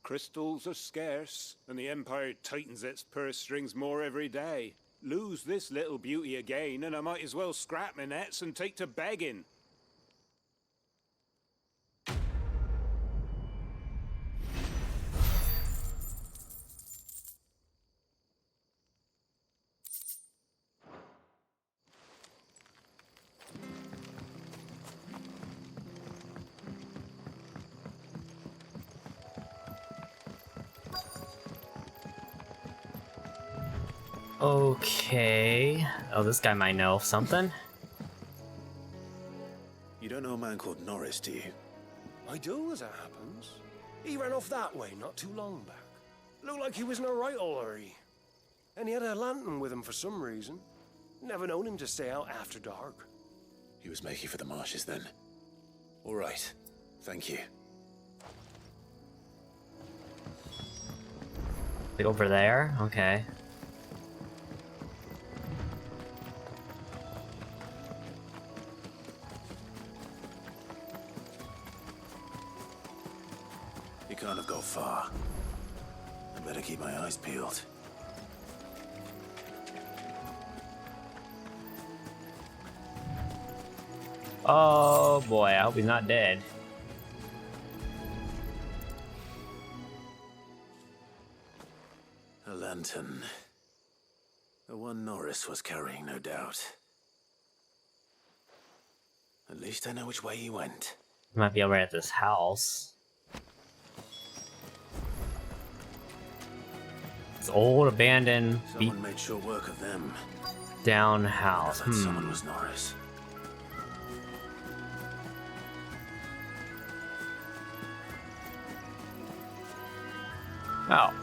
Crystals are scarce, and the Empire tightens its purse strings more every day. Lose this little beauty again, and I might as well scrap my nets and take to begging. Okay. Oh, this guy might know something. You don't know a man called Norris, do you? I do, as it happens. He ran off that way not too long back. Looked like he was in a right hurry. And he had a lantern with him for some reason. Never known him to stay out after dark. He was making for the marshes then. All right. Thank you. Like over there? Okay. You can't have gone far. I better keep my eyes peeled. Oh boy, I hope he's not dead. A lantern. The one Norris was carrying, no doubt. At least I know which way he went. Might be over at this house. It's old, abandoned, Someone made short work of them. down house. That someone was Norris. Oh.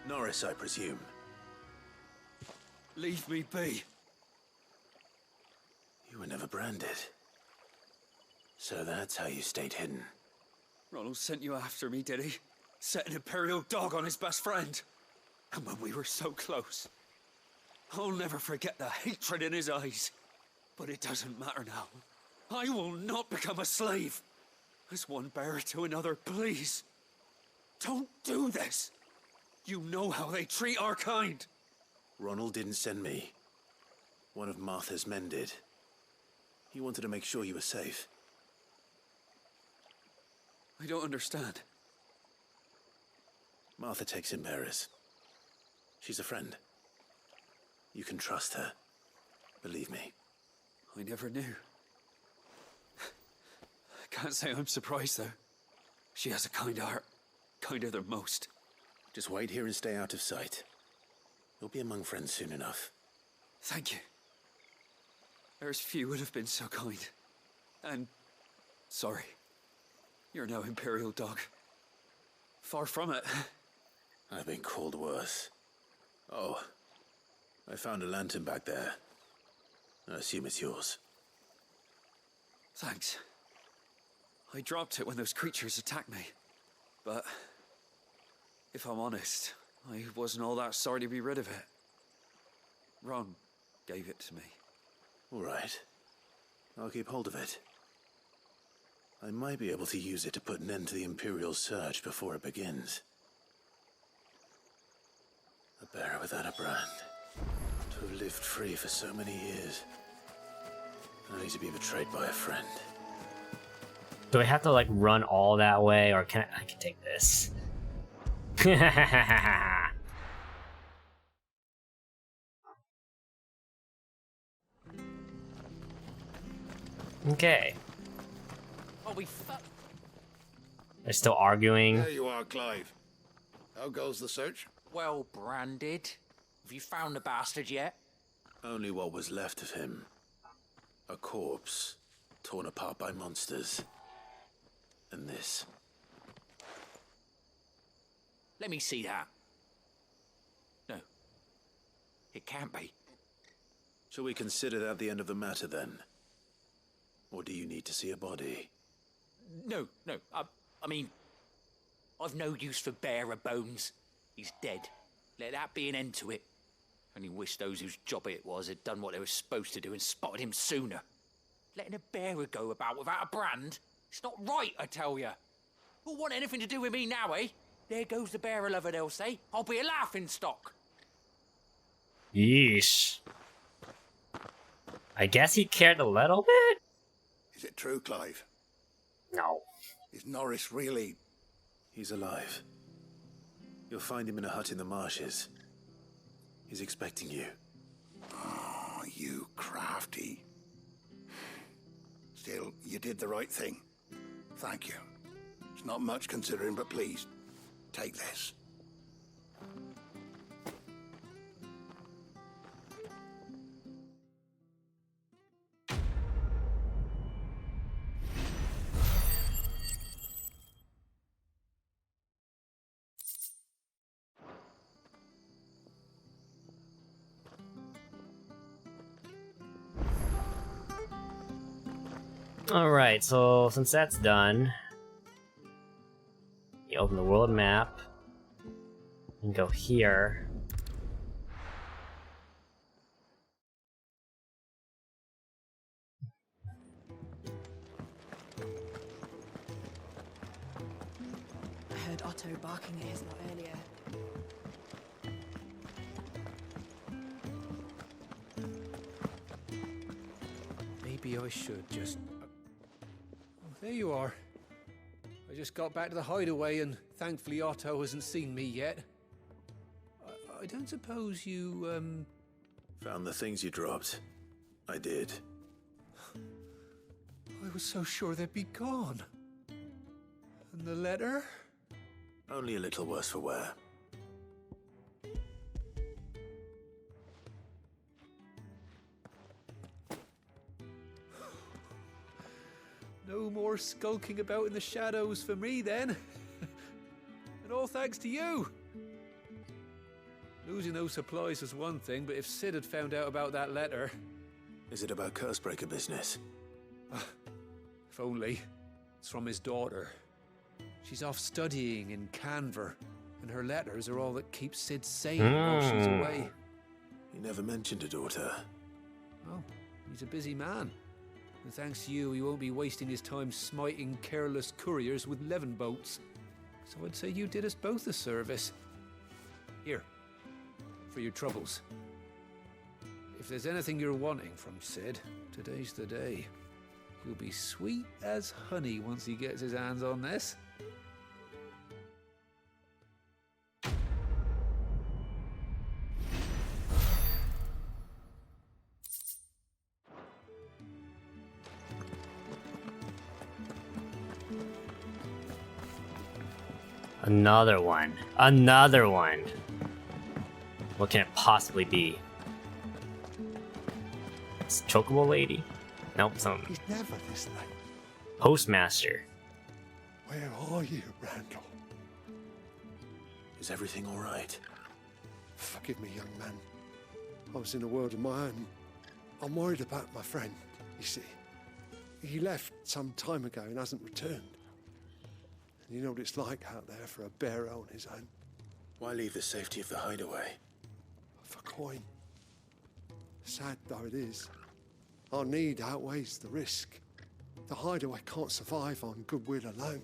Norris, I presume. Leave me be. You were never branded. So that's how you stayed hidden. Ronald sent you after me, did he? Set an Imperial dog on his best friend. And when we were so close. I'll never forget the hatred in his eyes. But it doesn't matter now. I will not become a slave. As one bearer to another, please. Don't do this. You know how they treat our kind. Ronald didn't send me. One of Martha's men did. He wanted to make sure you were safe. I don't understand. Martha takes in bearers. She's a friend. You can trust her. Believe me. I never knew. I can't say I'm surprised, though. She has a kind heart. Kinder than most. Just wait here and stay out of sight. You'll be among friends soon enough. Thank you. There's few would have been so kind. And sorry. You're no Imperial dog. Far from it. I've been called worse. Oh, I found a lantern back there. I assume it's yours. Thanks. I dropped it when those creatures attacked me. But if I'm honest, I wasn't all that sorry to be rid of it. Ron gave it to me. All right. I'll keep hold of it. I might be able to use it to put an end to the Imperial Surge before it begins. A bearer without a brand. To have lived free for so many years. Only to be betrayed by a friend. Do I have to like run all that way, or can I can take this? Okay. Oh, we fuck. They're still arguing. There you are, Clive. How goes the search? Well branded. Have you found the bastard yet? Only what was left of him. A corpse, torn apart by monsters. And this. Let me see that. No. It can't be. Shall we consider that the end of the matter, then? Or do you need to see a body? No. I mean, I've no use for bearer bones. He's dead. Let that be an end to it. Only wish those whose job it was had done what they were supposed to do and spotted him sooner. Letting a bearer go about without a brand? It's not right, I tell you. Who'll want anything to do with me now, eh? There goes the bearer lover, they'll say. I'll be a laughing stock. Yeesh. I guess he cared a little bit? Is it true, Clive? No. Is Norris really... He's alive. You'll find him in a hut in the marshes. He's expecting you. Oh, you crafty. Still, you did the right thing. Thank you. It's not much considering, but please, take this. Alright, so since that's done, you open the world map and go here. I heard Otto barking at his lot earlier. Maybe I should just... Oh, there you are. I just got back to the hideaway and thankfully Otto hasn't seen me yet. I don't suppose you, Found the things you dropped. I did. I was so sure they'd be gone. And the letter? Only a little worse for wear. No more skulking about in the shadows for me, then. And all thanks to you. Losing those supplies was one thing, but if Sid had found out about that letter... Is it about Cursebreaker business? If only. It's from his daughter. She's off studying in Canver, and her letters are all that keeps Sid sane while she's away. He never mentioned a daughter. Oh, he's a busy man. And thanks to you, he won't be wasting his time smiting careless couriers with levin boats. So I'd say you did us both a service. Here, for your troubles. If there's anything you're wanting from Sid, today's the day. He'll be sweet as honey once he gets his hands on this. Another one. Another one. What can it possibly be? It's Chocobo Lady? Nope, something. He's never this late. Postmaster. Where are you, Randall? Is everything all right? Forgive me, young man. I was in a world of my own. I'm worried about my friend, you see. He left some time ago and hasn't returned. And you know what it's like out there for a bearer on his own. Why leave the safety of the hideaway? For coin. Sad though it is, our need outweighs the risk. The hideaway can't survive on goodwill alone.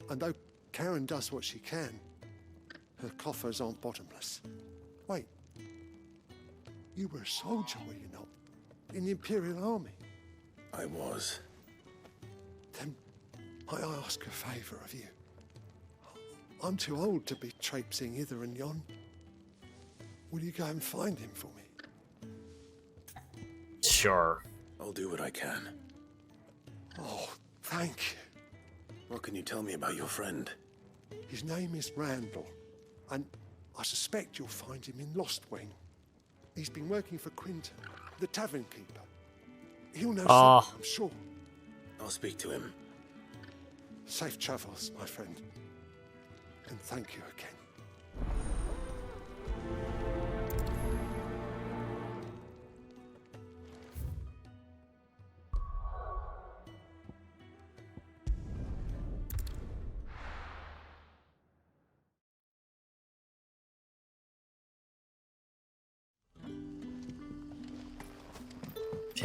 And though Karen does what she can, her coffers aren't bottomless. Wait, you were a soldier, were you not? In the Imperial Army? I was. Then I ask a favour of you. I'm too old to be traipsing hither and yon. Will you go and find him for me? Sure. I'll do what I can. Oh, thank you. What can you tell me about your friend? His name is Randall, and I suspect you'll find him in Lost Wing. He's been working for Quinton, the tavern keeper. He'll know something, I'm sure. I'll speak to him. Safe travels, my friend. And thank you again.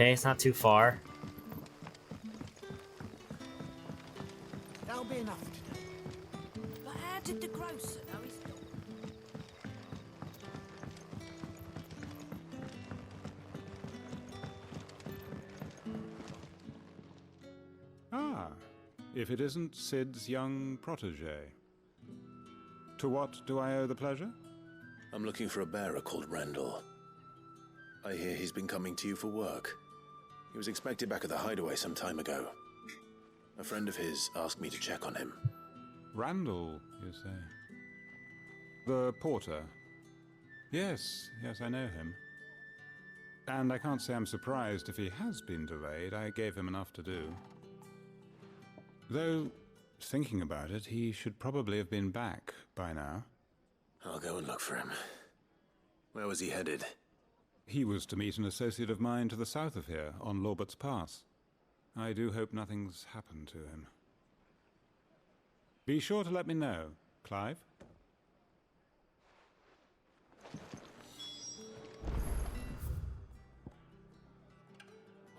Okay, it's not too far. That'll be enough today. But how did the grocer know his dog? Ah, if it isn't Sid's young protege. To what do I owe the pleasure? I'm looking for a bearer called Randall. I hear he's been coming to you for work. He was expected back at the hideaway some time ago. A friend of his asked me to check on him. Randall, you say? The porter? Yes, I know him. And I can't say I'm surprised if he has been delayed. I gave him enough to do. Though, thinking about it, he should probably have been back by now. I'll go and look for him. Where was he headed? He was to meet an associate of mine to the south of here, on Lorbert's Pass. I do hope nothing's happened to him. Be sure to let me know, Clive.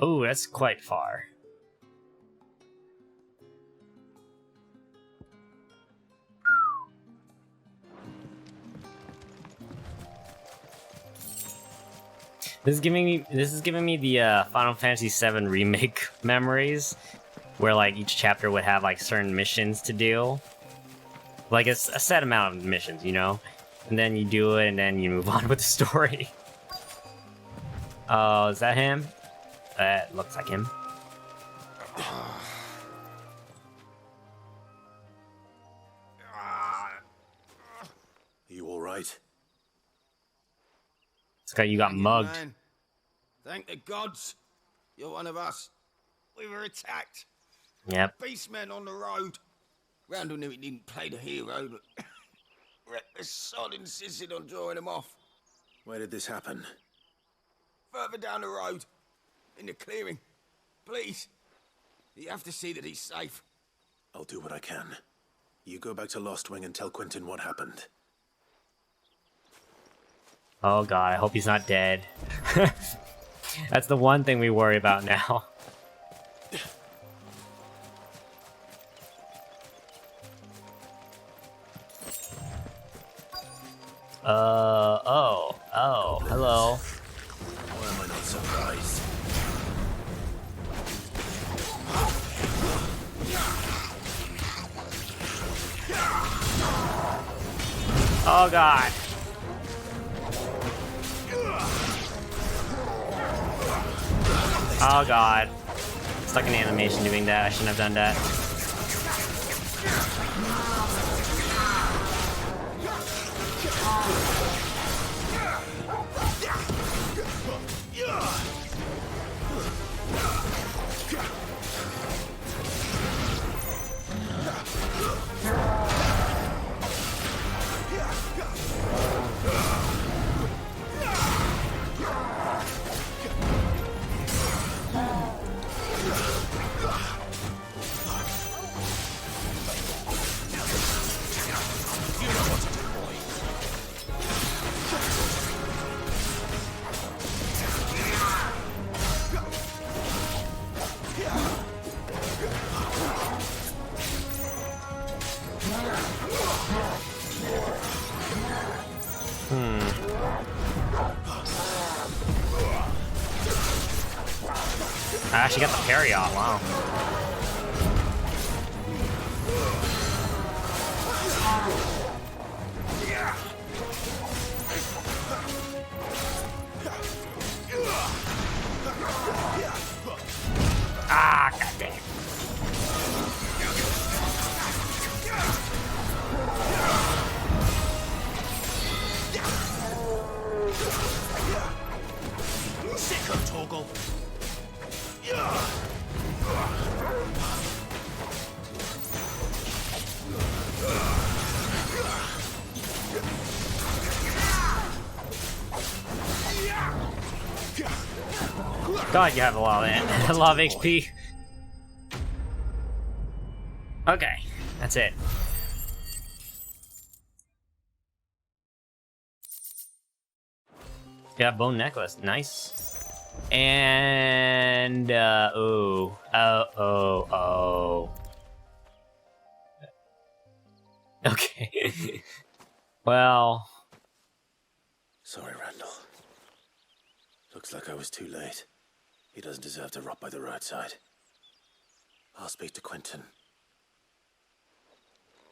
Oh, that's quite far. This is giving me the Final Fantasy VII Remake memories, where like each chapter would have like certain missions to do. Like it's a set amount of missions, you know? And then you do it and then you move on with the story. Oh, is that him? That looks like him. Are you alright? It's like you got mugged. Man. Thank the gods. You're one of us. We were attacked. Yep. Beastmen on the road. Randall knew he didn't play the hero, but reckless sod insisted on drawing him off. Where did this happen? Further down the road. In the clearing. Please. You have to see that he's safe. I'll do what I can. You go back to Lost Wing and tell Quentin what happened. Oh god, I hope he's not dead. That's the one thing we worry about now. Oh, hello. Why am I not surprised? Oh god. Oh god. Stuck in animation doing that. I shouldn't have done that. I actually got the parry off, wow. Ah, god dang it. Sick of Toggle. God, you have a lot of a lot of HP. Okay, that's it. Yeah, bone necklace, nice. And oh. Okay. Well. Sorry, Randall. Looks like I was too late. He doesn't deserve to rot by the roadside. I'll speak to Quentin.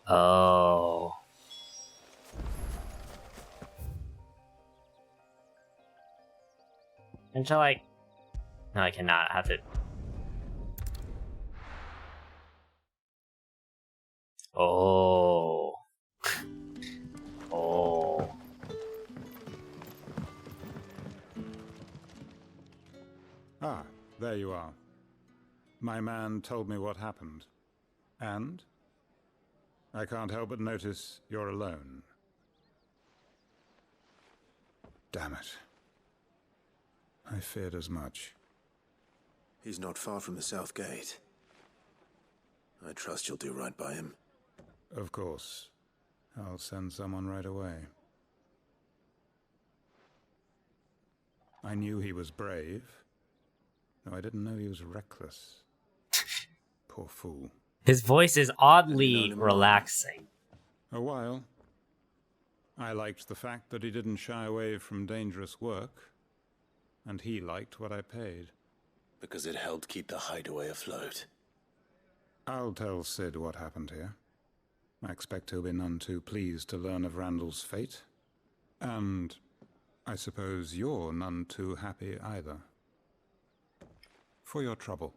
Oh. Until like, no, I cannot. I have to. Oh. Oh. Ah, there you are. My man told me what happened. And? I can't help but notice you're alone. Damn it. I feared as much. He's not far from the South Gate. I trust you'll do right by him. Of course. I'll send someone right away. I knew he was brave, though I didn't know he was reckless. Poor fool. His voice is oddly relaxing. A while. I liked the fact that he didn't shy away from dangerous work, and he liked what I paid. Because it helped keep the hideaway afloat. I'll tell Sid what happened here. I expect he'll be none too pleased to learn of Randall's fate. And I suppose you're none too happy either. For your trouble.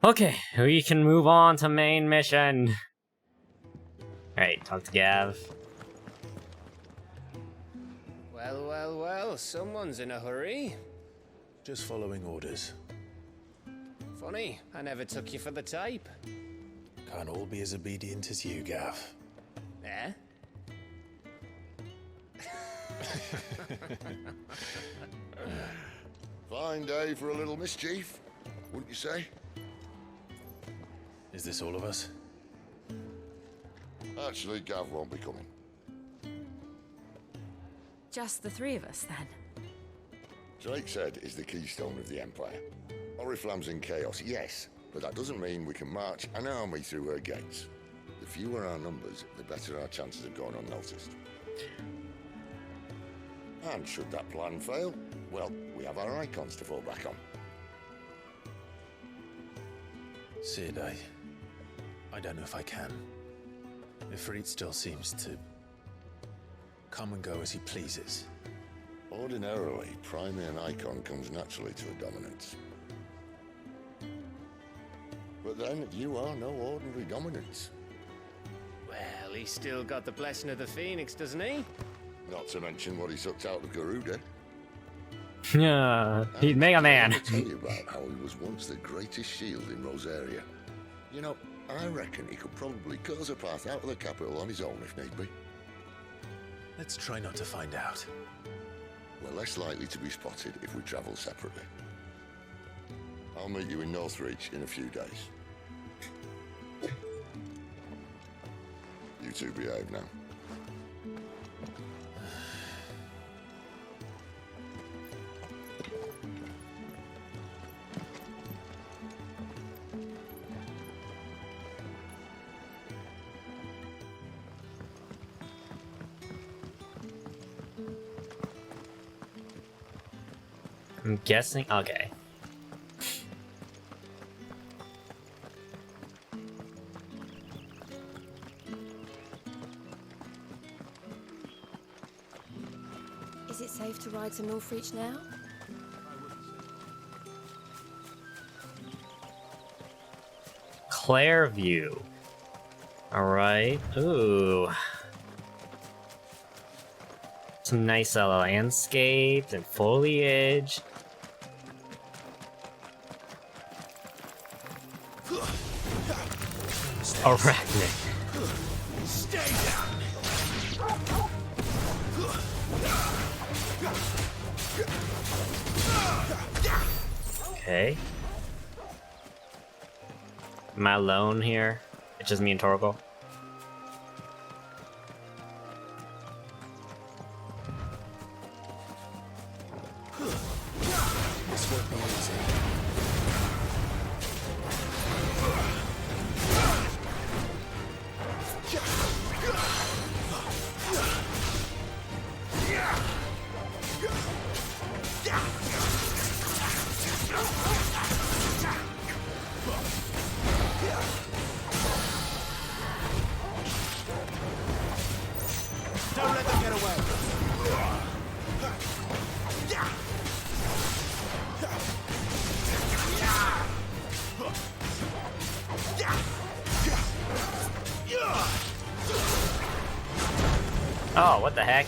Okay, we can move on to main mission. Alright, talk to Gav. Well, well, well, someone's in a hurry. Just following orders. Funny, I never took you for the type. Can't all be as obedient as you, Gav. Eh? Fine day for a little mischief, wouldn't you say? Is this all of us? Actually, Gav won't be coming. Just the three of us, then? Drake's Head is the keystone of the Empire. Oriflamme's in chaos, yes, but that doesn't mean we can march an army through her gates. The fewer our numbers, the better our chances of going unnoticed. And should that plan fail, well, we have our icons to fall back on. Sid, I don't know if I can. Ifrit still seems to come and go as he pleases. Ordinarily, priming an icon comes naturally to a dominance. But then, you are no ordinary dominance. Well, he's still got the blessing of the Phoenix, doesn't he? Not to mention what he sucked out of Garuda. Yeah, he's Mega Man. I'll tell you about how he was once the greatest shield in Rosaria. You know, I reckon he could probably cause a path out of the capital on his own if need be. Let's try not to find out. We're less likely to be spotted if we travel separately. I'll meet you in Northreach in a few days. You two behave now. I'm guessing. Okay. Is it safe to ride to Northreach now? Clairview. Alright. Ooh. Some nice landscapes and foliage. Arachnid. Stay down. Okay. Am I alone here? It's just me and Torgal. This won't be easy. Don't let them get away. Oh, what the heck?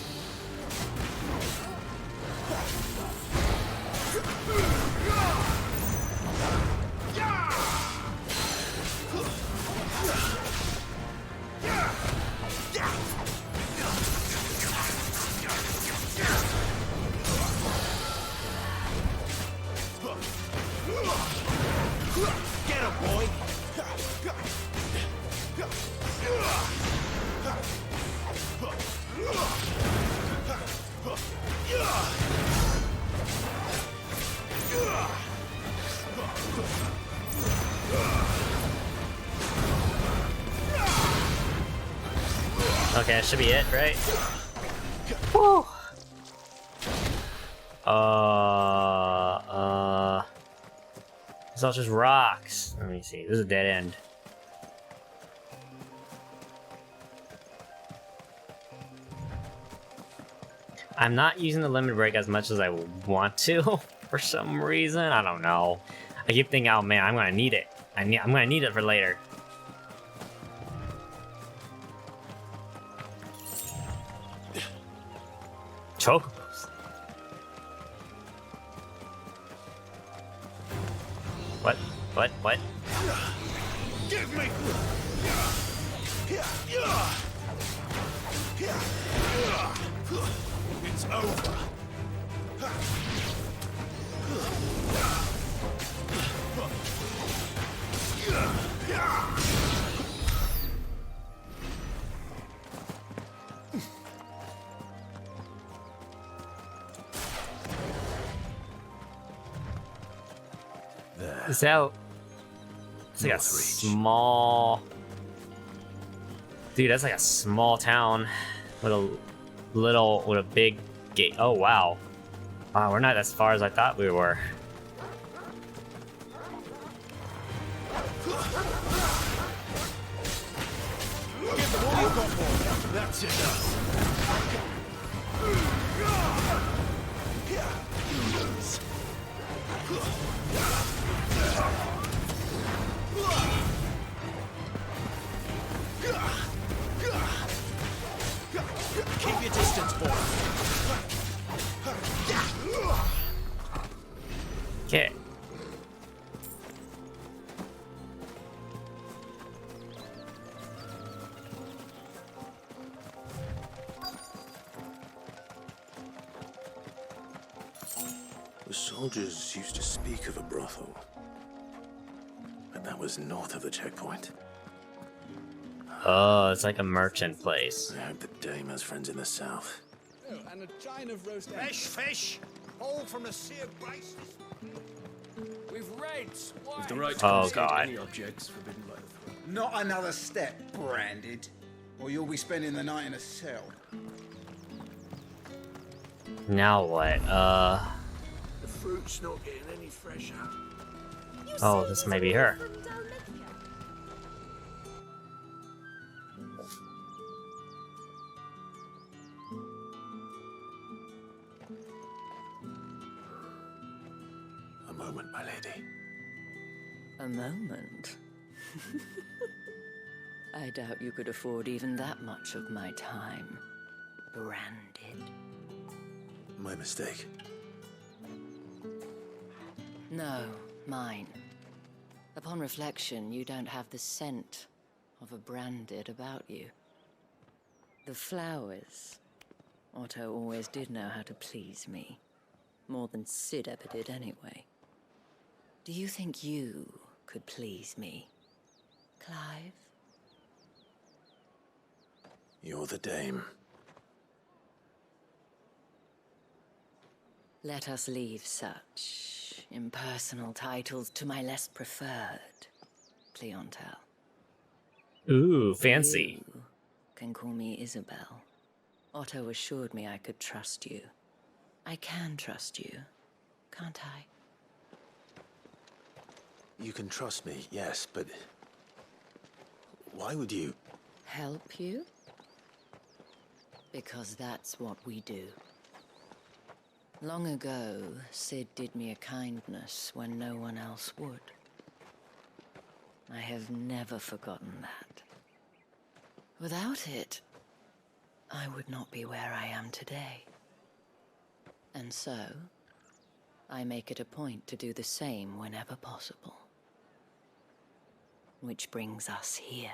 Get him, boy. Okay, that should be it, right? Woo! It's all just rocks. Let me see. This is a dead end. I'm not using the limit break as much as I want to for some reason. I don't know. I keep thinking, oh man, I'm gonna need it. I'm gonna need it for later. Chocobos. What? What? Give me. It's over. Is that? It's like a small. Dude, that's like a small town with a big gate. Oh wow. Wow, we're not as far as I thought we were. Give them all you've got for. That's enough. Keep your distance, boy. Okay. The soldiers used to speak of a brothel, but that was north of the checkpoint. Oh, it's like a merchant place. I hope the dame has friends in the south. Oh, and a giant of roast Fresh fish, all from the sea of Grace. With reds. With the right to Oh, confiscate God. any objects forbidden by the throne. Not another step, Branded, or you'll be spending the night in a cell. Now what? The fruit's not getting any fresher. Oh, this may be her. A moment, my lady. A moment? I doubt you could afford even that much of my time. Branded. My mistake. No, mine. Upon reflection, you don't have the scent of a Branded about you. The flowers. Otto always did know how to please me. More than Sid ever did, anyway. Do you think you could please me, Clive? You're the dame. Let us leave such impersonal titles to my less preferred clientele. Ooh, fancy. You can call me Isabel. Otto assured me I could trust you. I can trust you, can't I? You can trust me, yes, but why would you? Help you? Because that's what we do. Long ago, Sid did me a kindness when no one else would. I have never forgotten that. Without it, I would not be where I am today. And so, I make it a point to do the same whenever possible. Which brings us here.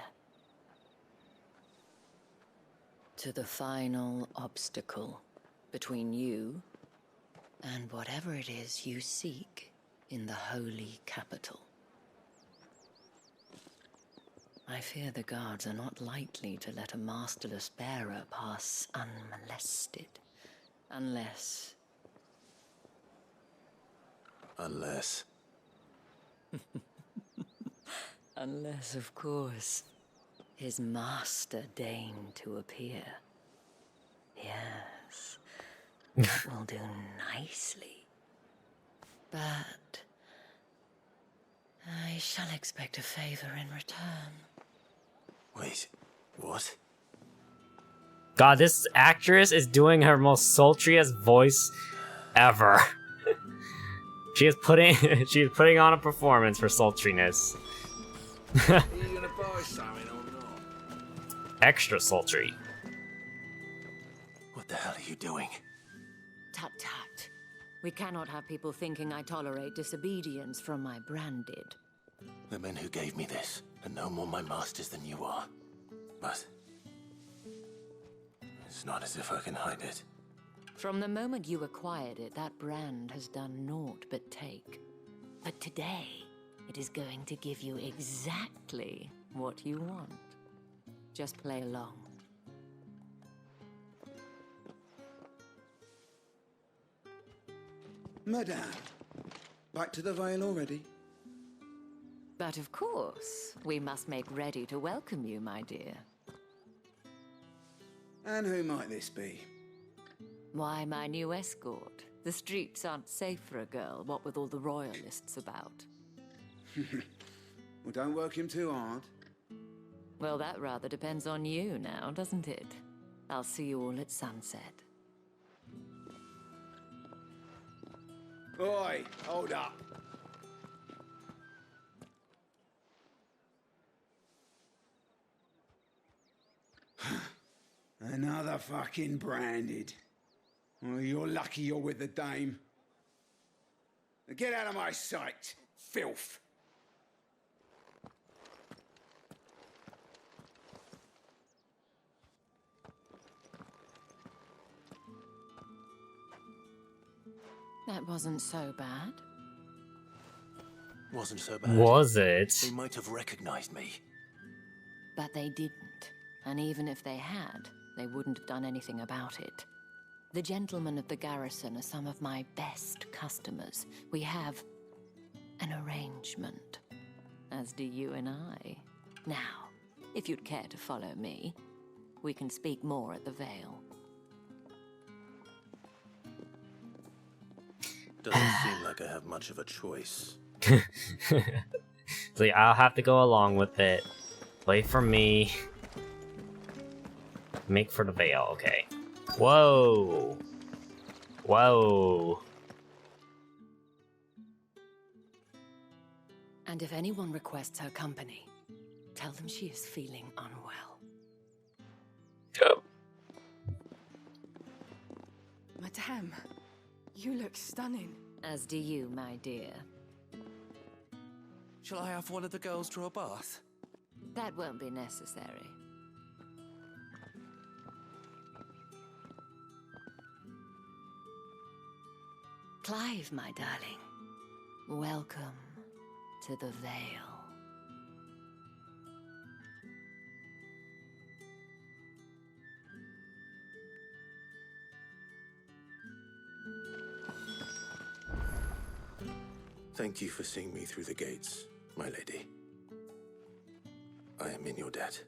To the final obstacle between you and whatever it is you seek in the holy capital. I fear the guards are not likely to let a masterless bearer pass unmolested. Unless... Unless, of course, his master deigned to appear. Yes, that will do nicely. But I shall expect a favor in return. Wait, what? God, this actress is doing her most sultriest voice ever. She is putting on a performance for sultriness. Are you gonna buy something or not? Extra sultry. What the hell are you doing? Tut tut. We cannot have people thinking I tolerate disobedience from my branded. The men who gave me this are no more my masters than you are. But it's not as if I can hide it. From the moment you acquired it, that brand has done naught but take. But today, it is going to give you exactly what you want. Just play along. Madame, back to the Vale already? But of course, we must make ready to welcome you, my dear. And who might this be? Why, my new escort. The streets aren't safe for a girl, what with all the royalists about. Well, don't work him too hard. Well, that rather depends on you now, doesn't it? I'll see you all at sunset. Oi, hold up. Another fucking branded. Well, you're lucky you're with the dame. Now get out of my sight, filth. That wasn't so bad. Wasn't so bad. Was it? They might have recognized me. But they didn't. And even if they had, they wouldn't have done anything about it. The gentlemen of the garrison are some of my best customers. We have an arrangement, as do you and I. Now, if you'd care to follow me, we can speak more at the Vale. Doesn't seem like I have much of a choice. So I'll have to go along with it. Play for me. Make for the Vale, okay. Whoa! Whoa! And if anyone requests her company, tell them she is feeling unwell. Yep. Madame, you look stunning. As do you, my dear. Shall I have one of the girls draw a bath? That won't be necessary. Clive, my darling. Welcome into the Vale. Thank you for seeing me through the gates, my lady. I am in your debt.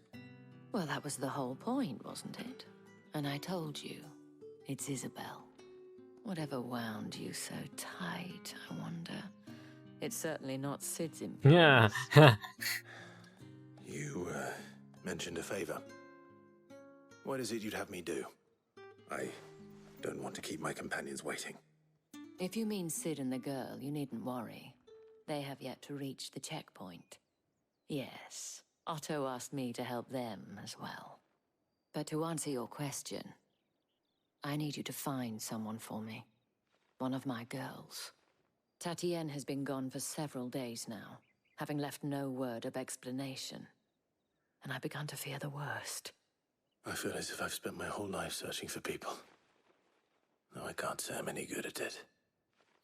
Well, that was the whole point, wasn't it? And I told you, it's Isabel. Whatever wound you so tight, I wonder. It's certainly not Sid's influence. Yeah. You, mentioned a favor. What is it you'd have me do? I don't want to keep my companions waiting. If you mean Sid and the girl, you needn't worry. They have yet to reach the checkpoint. Yes, Otto asked me to help them as well. But to answer your question, I need you to find someone for me. One of my girls. Tatienne has been gone for several days now, having left no word of explanation. And I've begun to fear the worst. I feel as if I've spent my whole life searching for people. Though I can't say I'm any good at it.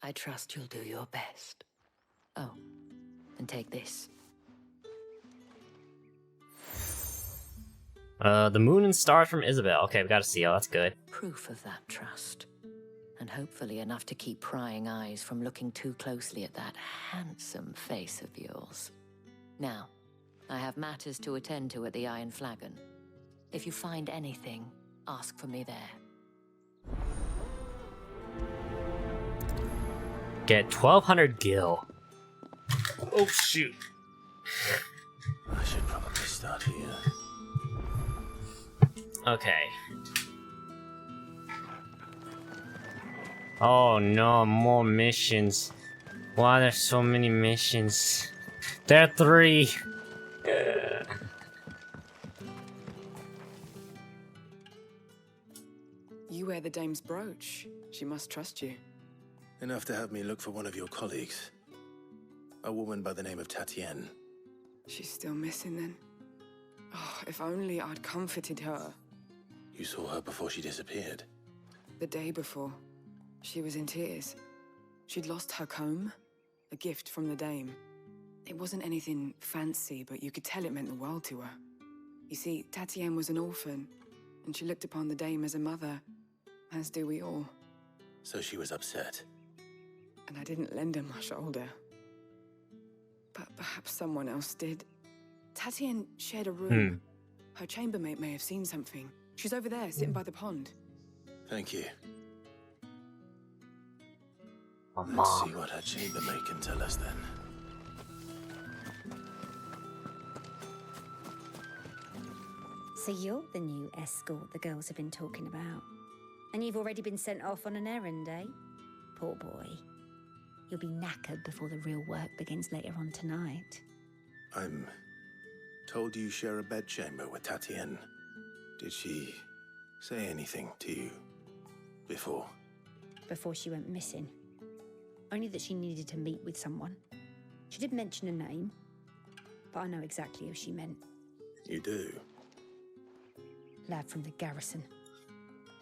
I trust you'll do your best. Oh, and take this. The moon and stars from Isabel. Okay, we got a seal, that's good. Proof of that trust. And hopefully enough to keep prying eyes from looking too closely at that handsome face of yours. Now, I have matters to attend to at the Iron Flagon. If you find anything, ask for me there. Get 1200 gil. Oh shoot. I should probably start here. Okay. Oh no, more missions. Why there's so many missions? There are 3. You wear the dame's brooch. She must trust you. Enough to have me look for one of your colleagues. A woman by the name of Tatienne. She's still missing then. Oh, if only I'd comforted her. You saw her before she disappeared. The day before. She was in tears. She'd lost her comb, a gift from the dame. It wasn't anything fancy, but you could tell it meant the world to her. You see, Tatienne was an orphan, and she looked upon the dame as a mother, as do we all. So she was upset. And I didn't lend her my shoulder. But perhaps someone else did. Tatienne shared a room. Her chambermaid may have seen something. She's over there, sitting by the pond. Thank you. Let's Let's see what her chambermaid can tell us then. So you're the new escort the girls have been talking about. And you've already been sent off on an errand, eh? Poor boy. You'll be knackered before the real work begins later on tonight. I'm told you share a bedchamber with Tatienne. Did she say anything to you before? Before she went missing. Only that she needed to meet with someone. She did mention a name, but I know exactly who she meant. You do? Lad from the garrison.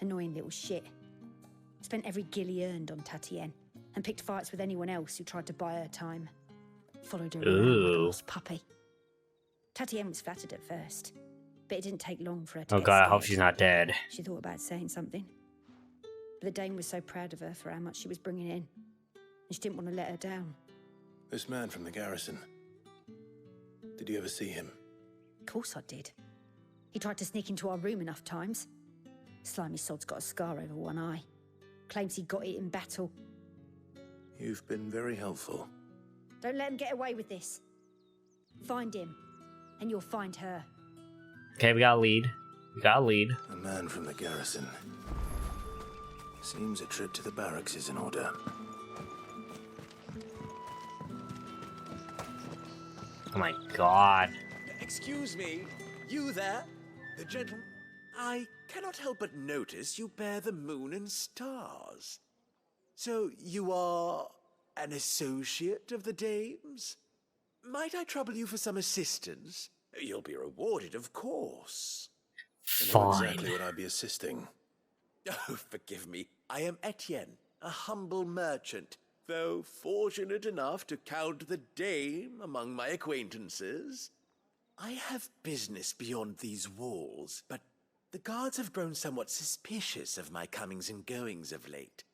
Annoying little shit. Spent every gil he earned on Tatienne, and picked fights with anyone else who tried to buy her time. Followed her around like a lost puppy. Tatienne was flattered at first, but it didn't take long for her to Oh get god, I scared. hope she's not dead. She thought about saying something. But the dame was so proud of her for how much she was bringing in, and she didn't want to let her down. This man from the garrison. Did you ever see him? Of course I did. He tried to sneak into our room enough times. Slimy sod's got a scar over one eye. Claims he got it in battle. You've been very helpful. Don't let him get away with this. Find him, and you'll find her. Okay, we got a lead. We got a lead. A man from the garrison. Seems a trip to the barracks is in order. Oh my god. Excuse me, you there? The gentleman? I cannot help but notice you bear the moon and stars. So you are an associate of the dame's? Might I trouble you for some assistance? You'll be rewarded, of course. Not exactly would I be assisting. Oh, forgive me. I am Etienne, a humble merchant, though fortunate enough to count the dame among my acquaintances. I have business beyond these walls, but the guards have grown somewhat suspicious of my comings and goings of late.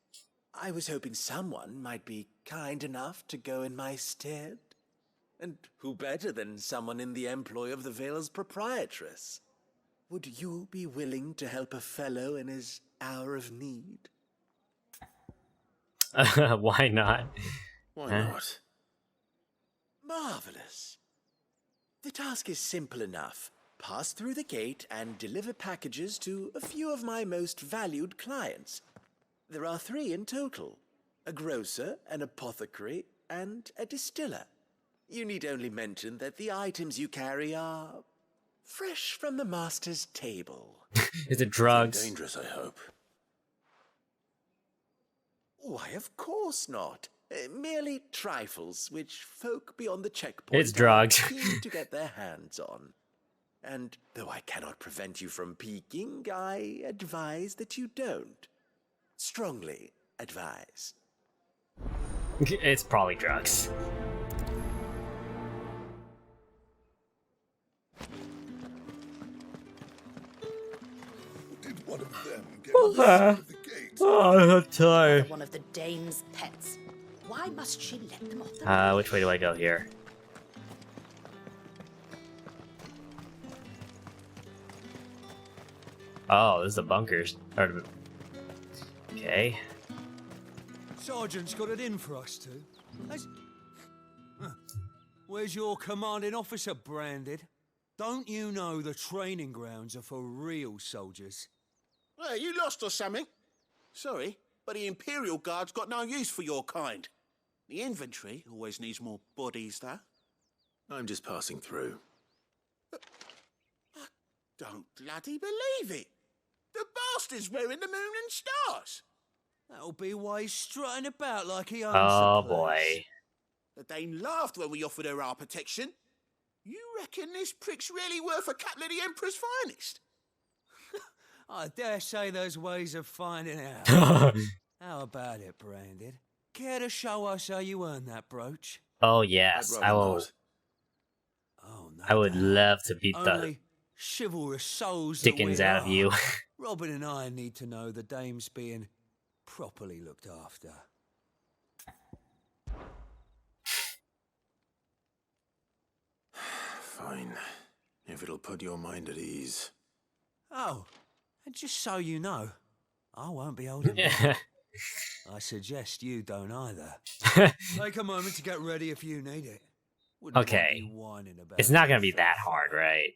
I was hoping someone might be kind enough to go in my stead. And who better than someone in the employ of the Vale's proprietress? Would you be willing to help a fellow in his hour of need? Why not? Why Huh? not? Marvelous. The task is simple enough. Pass through the gate and deliver packages to a few of my most valued clients. There are 3 in total: a grocer, an apothecary, and a distiller. You need only mention that the items you carry are fresh from the master's table. Is it drugs? Dangerous, I hope. Why, of course not. Merely trifles which folk beyond the checkpoint It's drugs. are keen to get their hands on. And though I cannot prevent you from peeking, I advise that you don't. Strongly advise. It's probably drugs. Did one of them get Oh, the gate? I'm tired. One of the dame's pets. Why must she let them off the Which way do I go here? Oh, this is the bunkers. Okay. Sergeant's got it in for us two. Where's your commanding officer branded? Don't you know the training grounds are for real soldiers? Hey, you lost or something? Sorry, but the Imperial Guard's got no use for your kind. The infantry always needs more bodies, though. I'm just passing through. I don't bloody believe it. The bastard's wearing the moon and stars. That'll be why he's strutting about like he owns Oh the place. boy. The Dane laughed when we offered her our protection. You reckon this prick's really worth a couple of the Emperor's finest? I dare say there's ways of finding out. How about it, Branded? Care to show us how you earned that brooch? Oh yes, I will. I would love to beat the Only chivalrous souls that dickens we out of are. you. Robin and I need to know the dame's being properly looked after. Fine. If it'll put your mind at ease. Oh, and just so you know, I won't be holding back. I suggest you don't either. Take a moment to get ready if you need it. Wouldn't want Okay. you whining about It's not gonna be that hard, right?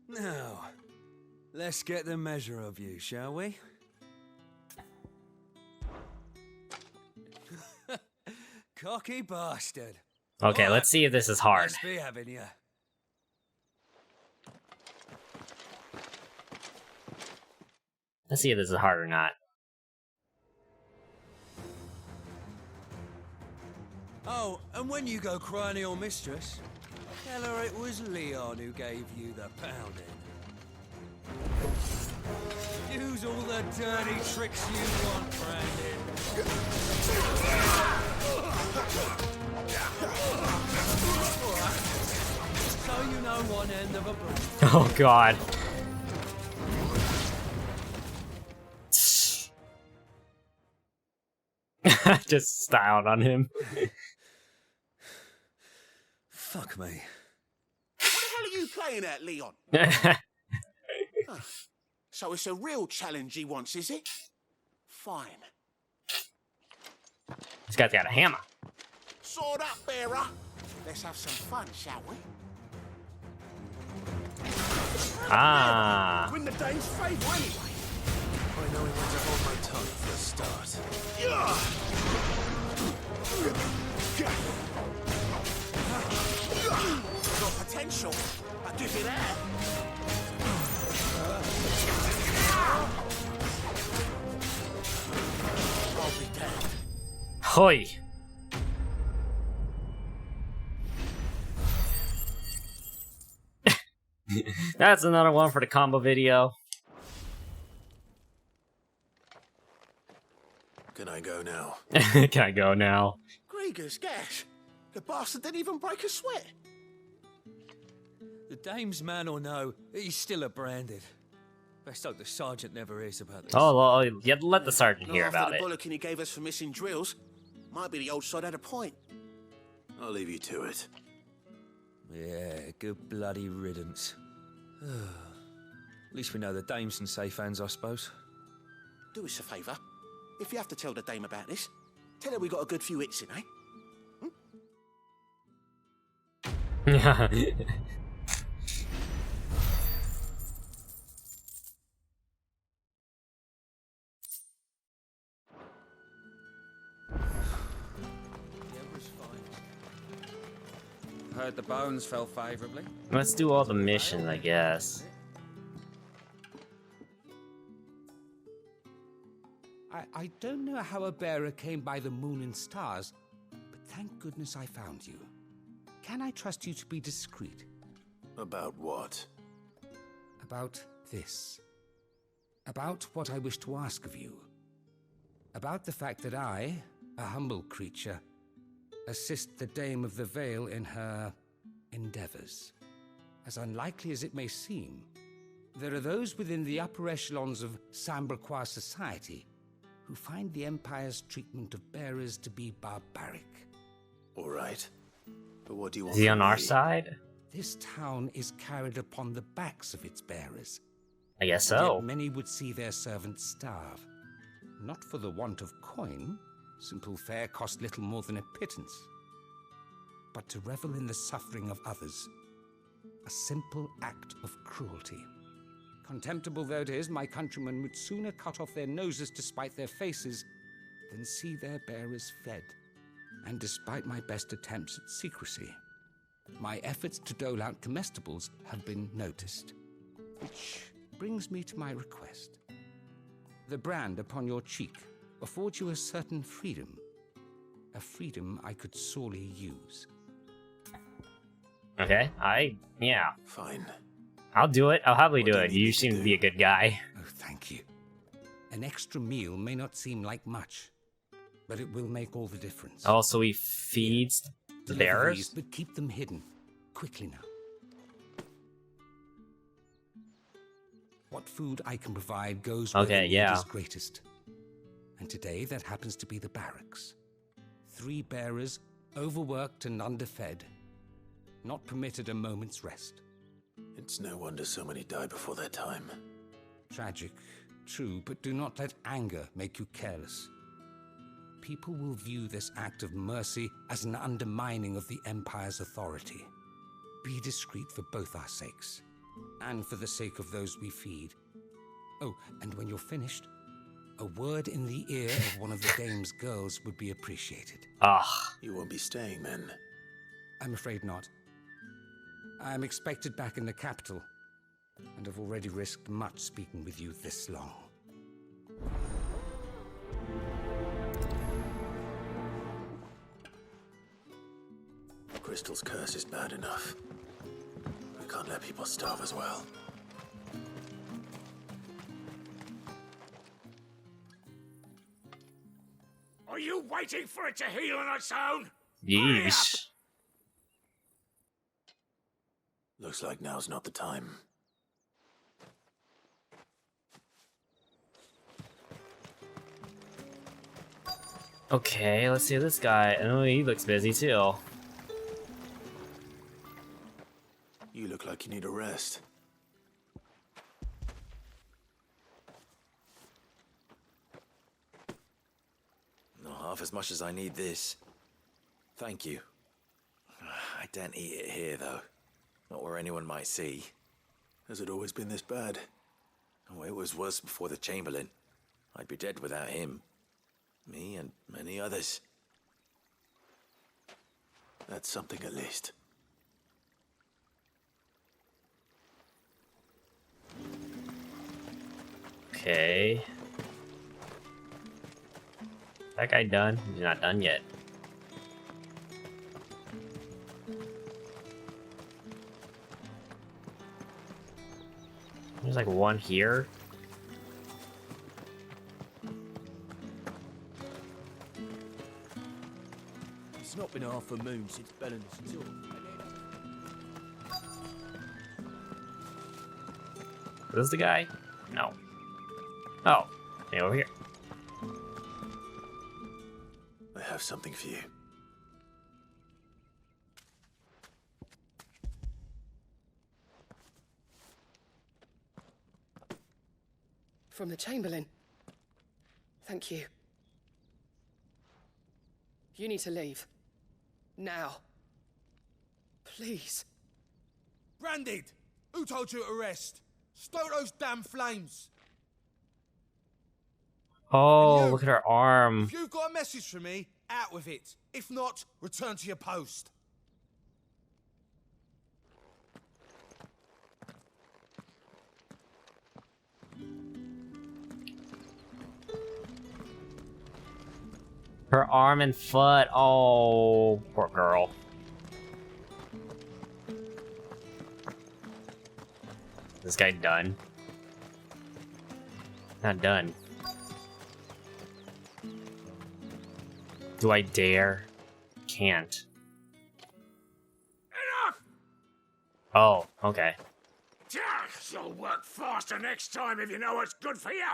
Now, let's get the measure of you, shall we? Cocky bastard. Okay, All let's see if this is hard. Must be having you. Let's see if this is hard or not. Oh, and when you go crying to your mistress, tell her it was Leon who gave you the pounding. Use all the dirty tricks you want, Brandon. So you know one end of a block. Oh god. Just styled on him. Fuck me. What the hell are you playing at, Leon? Huh. So it's a real challenge he wants, is it? Fine. This guy's got a hammer. Sword up, bearer. Let's have some fun, shall we? Ah. Win the Dane's favour anyway. I know when to hold my tongue for a start. Got potential. I give you that. I'll be damned. Hoi. That's another one for the combo video. Can I go now? Can I go now? Grieger's gas. The bastard didn't even break a sweat. The dame's man or no, he's still a branded. Best hope the sergeant never hears about this. Oh, well, you have to let the sergeant hear Not about after it. the bollocking he gave us for missing drills. Might be the old sod had a point. I'll leave you to it. Yeah, good bloody riddance. At least we know the dame's in safe hands, I suppose. Do us a favour. If you have to tell the dame about this, tell her we got a good few hits in, eh? Heard the bones fell favourably. Let's do all the missions, I guess. I don't know how a bearer came by the moon and stars, but thank goodness I found you. Can I trust you to be discreet? About what? About this. About what I wish to ask of you. About the fact that I, a humble creature, assist the Dame of the Vale in her endeavors. As unlikely as it may seem, there are those within the upper echelons of Samberquois society who find the Empire's treatment of bearers to be barbaric. All right. But what do you want Is he from on our me? side? This town is carried upon the backs of its bearers. I guess And so. yet many would see their servants starve. Not for the want of coin. Simple fare cost little more than a pittance. But to revel in the suffering of others. A simple act of cruelty. Contemptible though it is, my countrymen would sooner cut off their noses to spite their faces than see their bearers fed. And despite my best attempts at secrecy, my efforts to dole out comestibles have been noticed. Which brings me to my request. The brand upon your cheek affords you a certain freedom. A freedom I could sorely use. Okay, yeah. Fine. I'll do it. I'll happily do it. You seem to be a good guy. Oh, thank you. An extra meal may not seem like much, but it will make all the difference. Oh, so he feeds the Deliver bearers? these, but keep them hidden. Quickly now. What food I can provide goes where Okay, the need yeah. is greatest. And today that happens to be the barracks. 3 bearers, overworked and underfed, not permitted a moment's rest. It's no wonder so many die before their time. Tragic, true, but do not let anger make you careless. People will view this act of mercy as an undermining of the Empire's authority. Be discreet for both our sakes, and for the sake of those we feed. Oh, and when you're finished, a word in the ear of one of the Dame's girls would be appreciated. Ah. You won't be staying then? I'm afraid not. I'm expected back in the capital, and have already risked much speaking with you this long. Crystal's curse is bad enough. We can't let people starve as well. Are you waiting for it to heal on its own? Yeesh. Looks like now's not the time. Okay, let's see this guy. Oh, he looks busy too. You look like you need a rest. Not half as much as I need this. Thank you. I don't eat it here, though. Not where anyone might see. Has it always been this bad? Oh, it was worse before the Chamberlain. I'd be dead without him. Me and many others. That's something at least. Okay. That guy done? He's not done yet. There's like one here. It's not been half a moon since Belen's tour. Is this the guy? No. Oh, hey, over here. I have something for you. From the Chamberlain. Thank you. You need to leave. Now. Please. Branded! Who told you to rest? Stoke those damn flames! Oh, look at her arm. If you've got a message for me, out with it. If not, return to your post. Her arm and foot. Oh, poor girl. This guy done? Not done. Do I dare? Can't. Enough! Oh, okay. You'll work faster next time if you know what's good for you.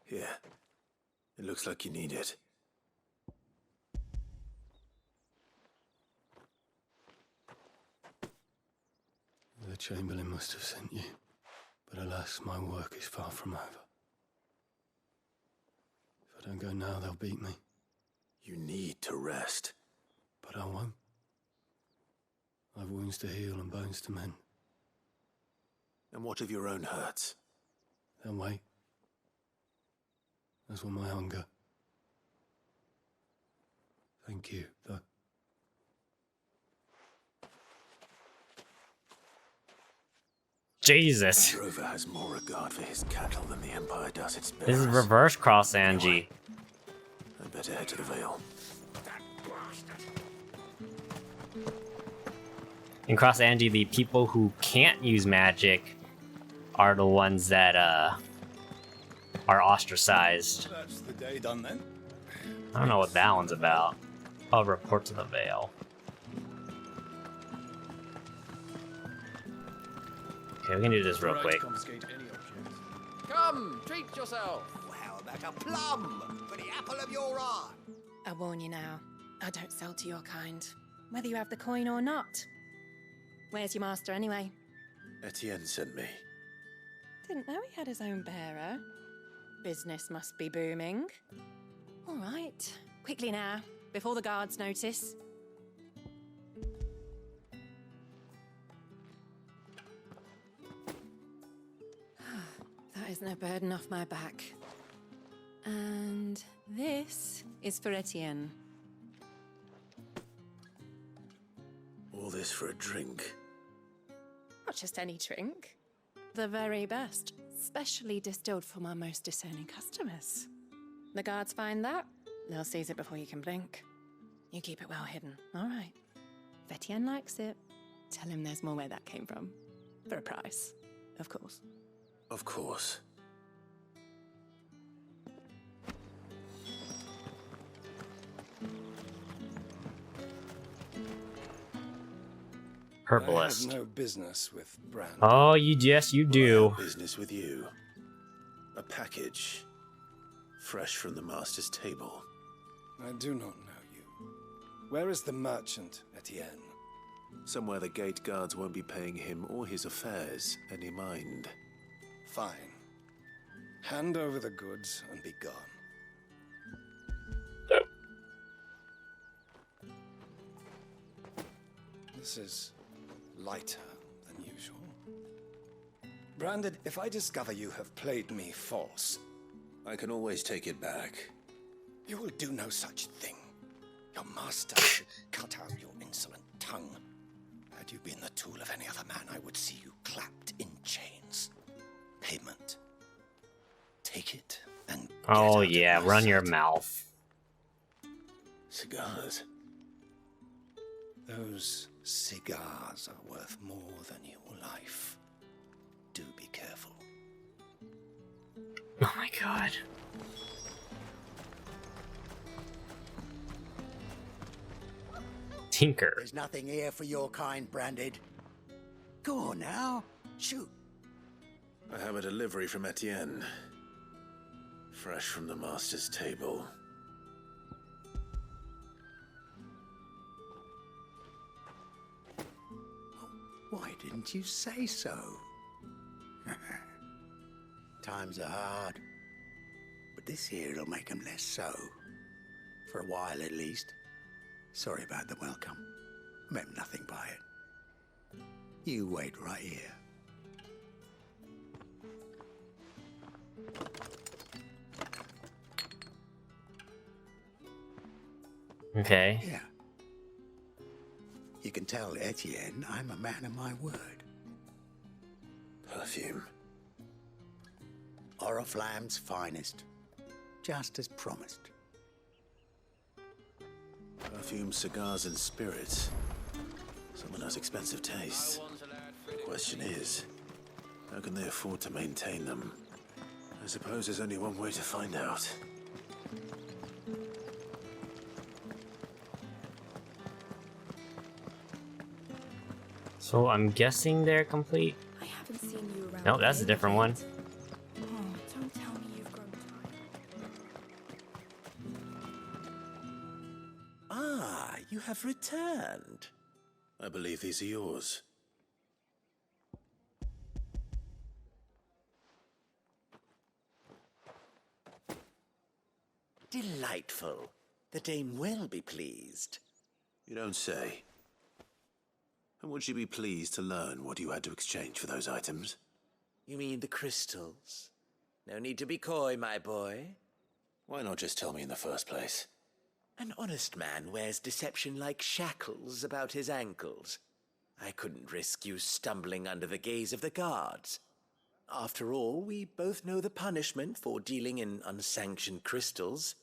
Here. It looks like you need it. The Chamberlain must have sent you, but alas, my work is far from over. If I don't go now, they'll beat me. You need to rest. But I won't. I've wounds to heal and bones to mend. And what of your own hurts? They'll wait. As will my hunger. Thank you, though. Jesus. Drover has more regard for his cattle than the Empire does its bearers. This is reverse cross Angie. I'd better head to the Vale. In Cross Angie, the people who can't use magic are the ones that are ostracized. That's the day done then. I don't know what that one's about. I'll report to the Vale. Okay, we can do this real quick. Come, treat yourself. How about a plum for the apple of your eye? I warn you now, I don't sell to your kind, whether you have the coin or not. Where's your master anyway? Etienne sent me. Didn't know he had his own bearer. Business must be booming. All right, quickly now, before the guards notice. That is no burden off my back. And this is for Etienne. All this for a drink. Not just any drink. The very best, specially distilled for my most discerning customers. The guards find that, they'll seize it before you can blink. You keep it well hidden, all right. If Etienne likes it, tell him there's more where that came from. For a price, of course. Of course. Herbalist. I have no business with Brand. Oh, yes, you do. Business with you. A package. Fresh from the master's table. I do not know you. Where is the merchant, Etienne? Somewhere the gate guards won't be paying him or his affairs any mind. Fine. Hand over the goods and be gone. This is lighter than usual. Branded, if I discover you have played me false... I can always take it back. You will do no such thing. Your master should cut out your insolent tongue. Had you been the tool of any other man, I would see you clapped in chains. Payment. Take it and Oh yeah, run your mouth. Cigars. Those cigars are worth more than your life. Do be careful. Oh my god. Tinker. There's nothing here for your kind, Branded. Go on now. Shoot. I have a delivery from Etienne. Fresh from the master's table. Why didn't you say so? Times are hard. But this here'll make them less so. For a while at least. Sorry about the welcome. Meant nothing by it. You wait right here. Okay. Yeah. You can tell Etienne I'm a man of my word. Perfume. Oriflamme's finest. Just as promised. Perfume, cigars, and spirits. Someone has expensive tastes. The question is, how can they afford to maintain them? I suppose there's only one way to find out. So I'm guessing they're complete. I haven't seen you around. No, that's a different one. Oh, don't tell me you've grown tired. Ah, you have returned. I believe these are yours. Delightful. The dame will be pleased. You don't say. And would she be pleased to learn what you had to exchange for those items? You mean the crystals? No need to be coy, my boy. Why not just tell me in the first place? An honest man wears deception like shackles about his ankles. I couldn't risk you stumbling under the gaze of the guards. After all, we both know the punishment for dealing in unsanctioned crystals,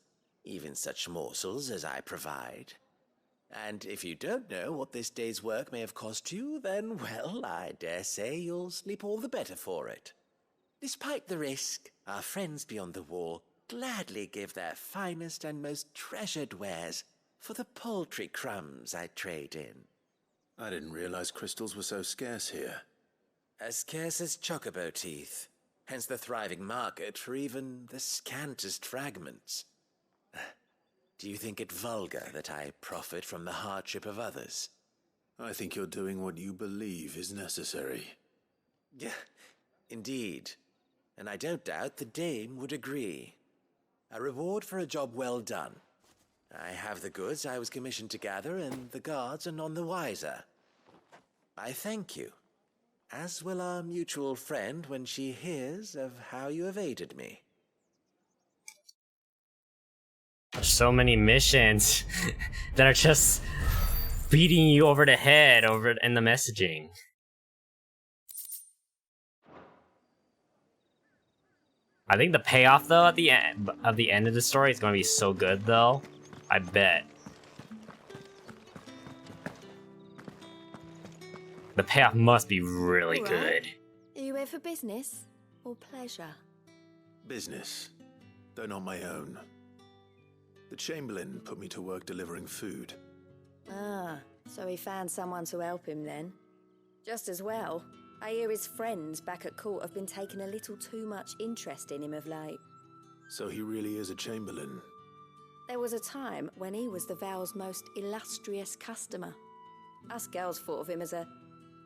even such morsels as I provide. And if you don't know what this day's work may have cost you, then, well, I dare say you'll sleep all the better for it. Despite the risk, our friends beyond the wall gladly give their finest and most treasured wares for the paltry crumbs I trade in. I didn't realize crystals were so scarce here. As scarce as chocobo teeth, hence the thriving market for even the scantest fragments. Do you think it vulgar that I profit from the hardship of others? I think you're doing what you believe is necessary. Yeah, indeed. And I don't doubt the dame would agree. A reward for a job well done. I have the goods I was commissioned to gather, and the guards are none the wiser. I thank you, as will our mutual friend when she hears of how you have aided me. There's so many missions that are just beating you over the head over in the messaging. I think the payoff though at the end of the story is going to be so good though. I bet. The payoff must be really good. Are you here for business or pleasure? Business, though not my own. The Chamberlain put me to work delivering food. Ah, so he found someone to help him then. Just as well. I hear his friends back at court have been taking a little too much interest in him of late. So he really is a Chamberlain. There was a time when he was the Vale's most illustrious customer. Us girls thought of him as a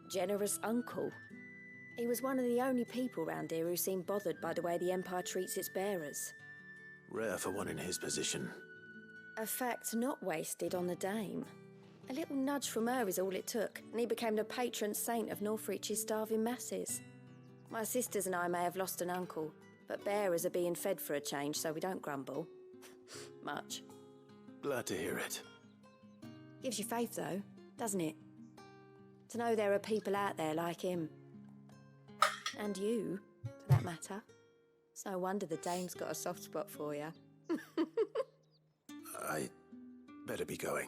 generous uncle. He was one of the only people round here who seemed bothered by the way the Empire treats its bearers. Rare for one in his position. A fact not wasted on the dame. A little nudge from her is all it took, and he became the patron saint of Northreach's starving masses. My sisters and I may have lost an uncle, but bearers are being fed for a change, so we don't grumble. Much. Glad to hear it. Gives you faith, though, doesn't it? To know there are people out there like him. And you, for that matter. It's no wonder the dame's got a soft spot for you. I better be going.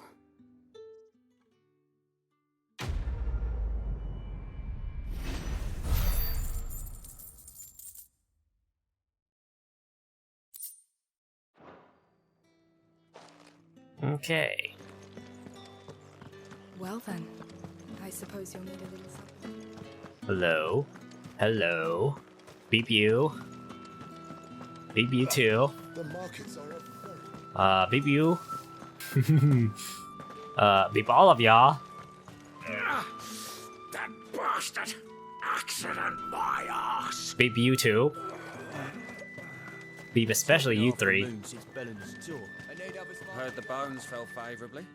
Okay. Well then, I suppose you'll need a little something. Hello. Hello. Beep you. Beep you too. The markets are Beep you. Beep all of y'all. That bastard! Accident my ass! Beep you too. Beep especially you three. Heard the bones fell favourably.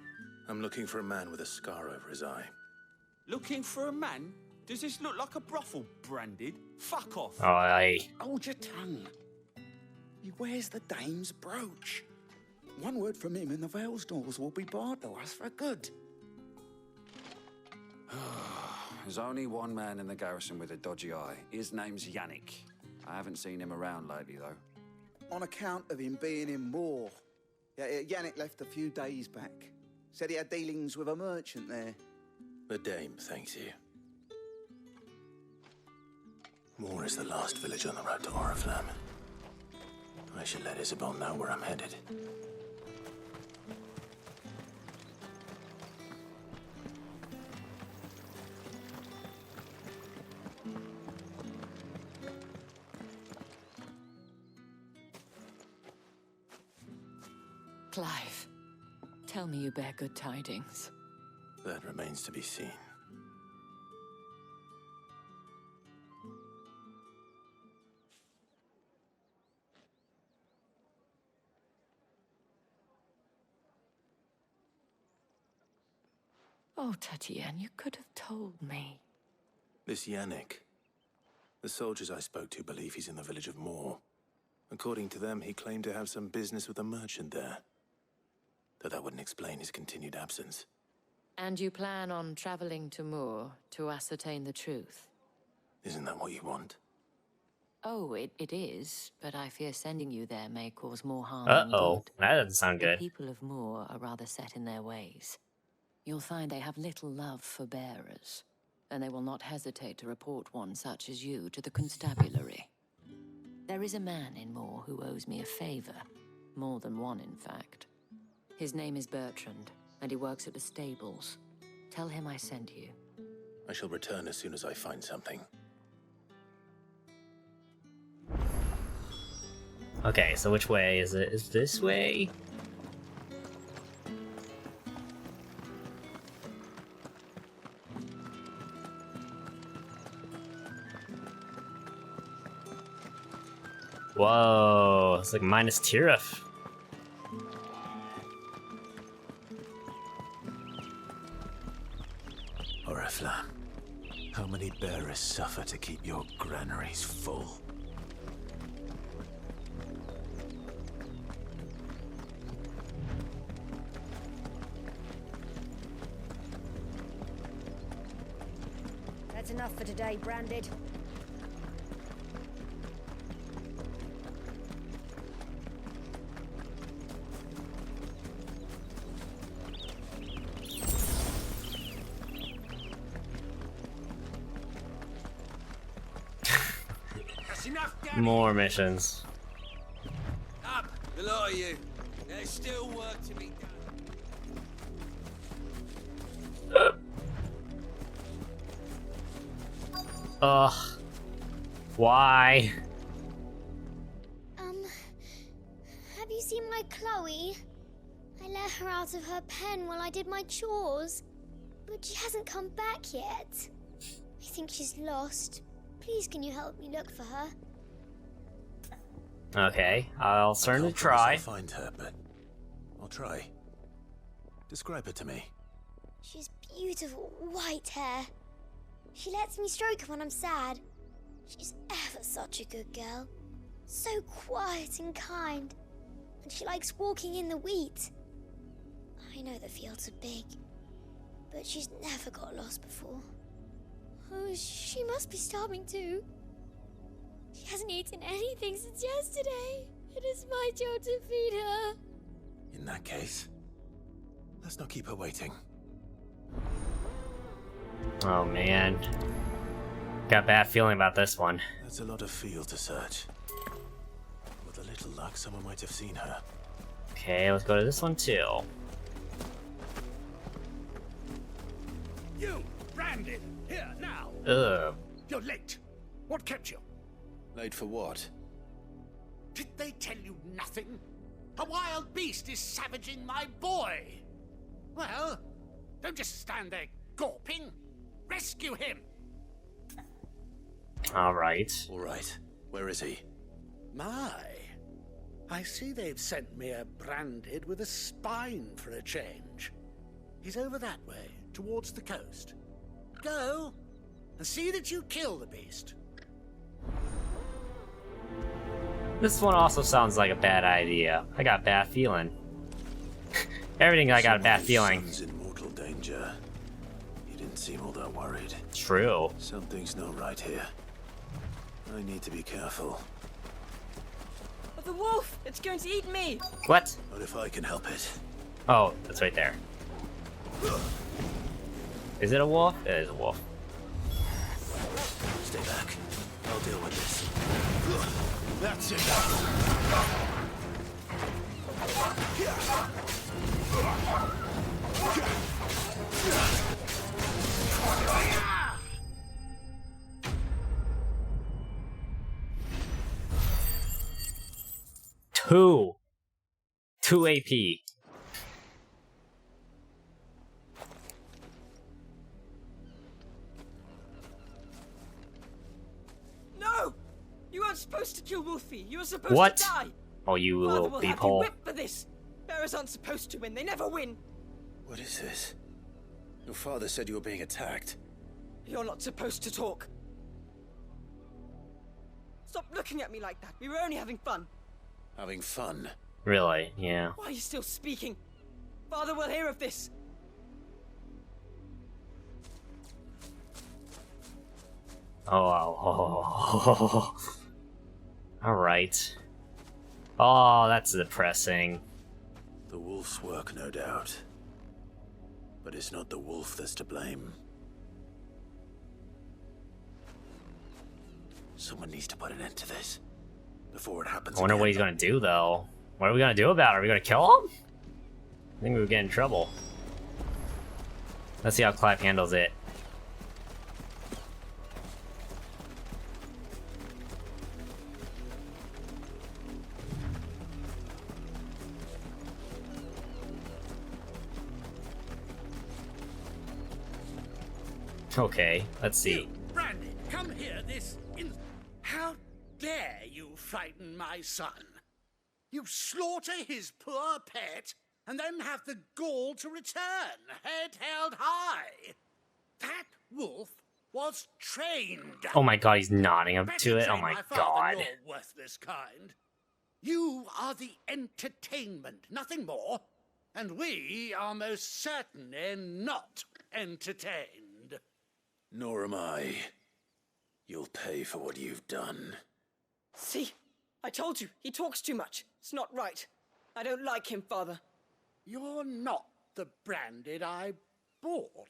I'm looking for a man with a scar over his eye. Looking for a man? Does this look like a brothel, Branded? Fuck off. Aye. Hold your tongue. He wears the dame's brooch. One word from him and the Vale's doors will be barred to us for good. There's only one man in the garrison with a dodgy eye. His name's Yannick. I haven't seen him around lately, though. On account of him being in war. Yeah, Yannick left a few days back. Said he had dealings with a merchant there. The dame thanks you. Moor is the last village on the road to Oriflamme. I should let Isabel know where I'm headed. Clive, tell me you bear good tidings. That remains to be seen. Oh, Tatienne, you could have told me. This Yannick. The soldiers I spoke to believe he's in the village of Moor. According to them, he claimed to have some business with a merchant there. Though that wouldn't explain his continued absence. And you plan on traveling to Moor to ascertain the truth? Isn't that what you want? Oh, it is, but I fear sending you there may cause more harm than Uh-oh. good. That doesn't sound The good. people of Moor are rather set in their ways. You'll find they have little love for bearers, and they will not hesitate to report one such as you to the constabulary. There is a man in Moor who owes me a favor. More than one, in fact. His name is Bertrand, and he works at the stables. Tell him I sent you. I shall return as soon as I find something. Okay, so which way is it? Is this way? Whoa, it's like minus Tirith. Oriflamme, how many bearers suffer to keep your granaries full? That's enough for today, Branded. More missions. Up, the lot of you. There's still work to be done. Ugh. Why? Have you seen my Chloe? I let her out of her pen while I did my chores, but she hasn't come back yet. I think she's lost. Please, can you help me look for her? Okay, I'll certainly I can't promise try. I'll find her, but I'll try. Describe her to me. She's beautiful white hair. She lets me stroke her when I'm sad. She's ever such a good girl. So quiet and kind. And she likes walking in the wheat. I know the fields are big, but she's never got lost before. Oh, she must be starving too. She hasn't eaten anything since yesterday. It is my job to feed her. In that case, Let's not keep her waiting. Oh man. Got a bad feeling about this one. That's a lot of field to search. With a little luck, someone might have seen her. Okay, let's go to this one too. You, Branded, here now. Ugh. You're late. What kept you? Late for what? Did they tell you nothing? A wild beast is savaging my boy. Well, don't just stand there gawping. Rescue him. All right. All right. Where is he? My, I see they've sent me a Branded with a spine for a change. He's over that way, towards the coast. Go, and see that you kill the beast. This one also sounds like a bad idea. I got a bad feeling. Everything I got a bad feeling. Son's in mortal danger. He didn't seem all that worried. True. Something's not right here. I need to be careful. Oh, the wolf! It's going to eat me! What? What if I can help it? Oh, that's right there. Is it a wolf? It is a wolf. Stay back. I'll deal with this. That's it. Two AP. No! You weren't supposed to kill Wolfie. You were supposed What? to die. Oh, you Father little will have you beephole. whipped for this. Bearers aren't supposed to win. They never win. What is this? Your father said you were being attacked. You're not supposed to talk. Stop looking at me like that. We were only having fun. Having fun? Really? Yeah. Why are you still speaking? Father will hear of this. Oh. All right. Oh, that's depressing. The wolf's work, no doubt. But it's not the wolf that's to blame. Someone needs to put an end to this before it happens. I wonder what he's gonna do, though. What are we gonna do about it? Are we gonna kill him? I think we would get in trouble. Let's see how Clive handles it. Okay, let's see. You, Brandon, come here How dare you frighten my son? You slaughter his poor pet, and then have the gall to return, head held high. That wolf was trained. Oh my god, he's nodding up Better to it. Oh train my father, god. your worthless kind. You are the entertainment, nothing more. And we are most certainly not entertained. Nor am I. You'll pay for what you've done. See? I told you. He talks too much. It's not right. I don't like him, Father. You're not the Branded I bought,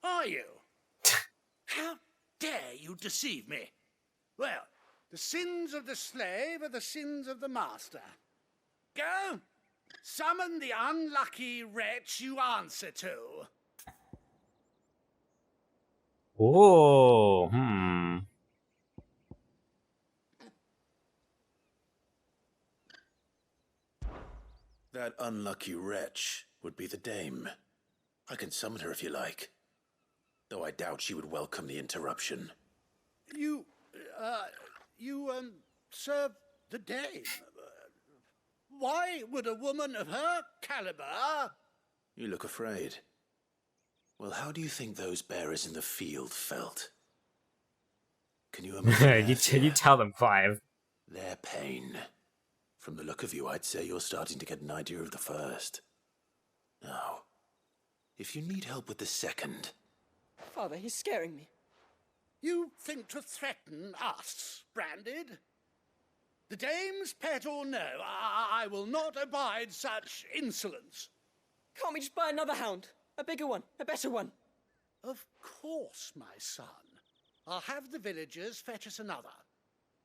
are you? How dare you deceive me? Well, the sins of the slave are the sins of the master. Go, summon the unlucky wretch you answer to. Oh, That unlucky wretch would be the dame. I can summon her if you like. Though I doubt she would welcome the interruption. You serve the dame. Why would a woman of her caliber... You look afraid. Well, how do you think those bearers in the field felt? Can you imagine you tell them, Clive. their pain? From the look of you, I'd say you're starting to get an idea of the first. Now, if you need help with the second... Father, he's scaring me. You think to threaten us, Branded? The dame's pet or no, I will not abide such insolence. Can't we just buy another hound? A bigger one, a better one. Of course, my son. I'll have the villagers fetch us another.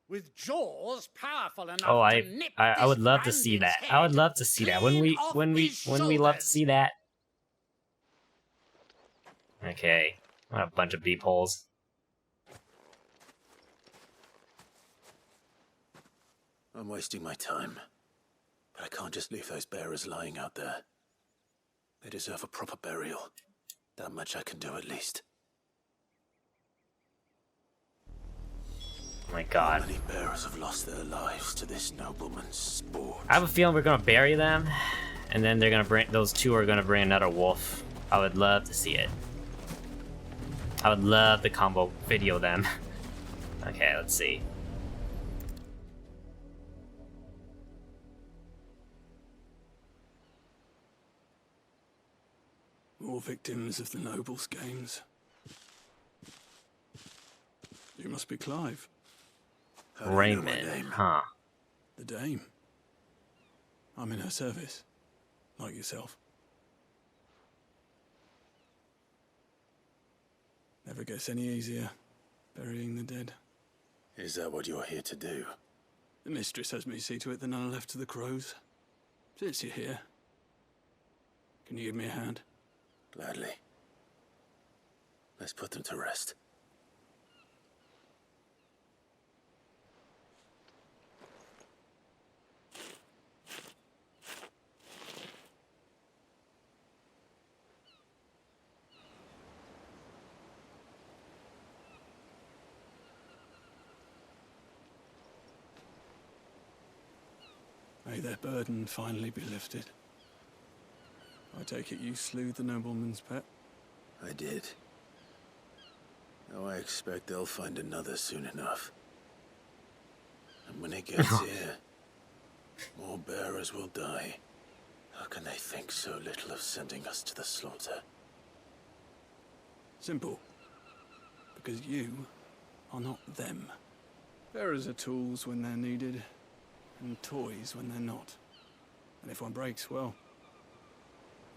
With jaws powerful enough Oh, to nip I would love to see that. I would love to see that. When we love to see that. Okay. What a bunch of beep holes. I'm wasting my time. But I can't just leave those bearers lying out there. They deserve a proper burial. That much I can do at least. Oh my god. How many bearers have lost their lives to this nobleman's sport? I have a feeling we're gonna bury them, and then they're gonna bring those two are gonna bring another wolf. I would love to see it. I would love to combo video them. Okay, let's see. More victims of the nobles' games. You must be Clive. Raymond, huh? The Dame. I'm in her service, like yourself. Never gets any easier, burying the dead. Is that what you're here to do? The mistress has me see to it that none are left to the crows. Since you're here, can you give me a hand? Gladly. Let's put them to rest. May their burden finally be lifted. I take it you slew the nobleman's pet? I did. Now I expect they'll find another soon enough. And when it gets here, more bearers will die. How can they think so little of sending us to the slaughter? Simple. Because you are not them. Bearers are tools when they're needed, and toys when they're not. And if one breaks, well,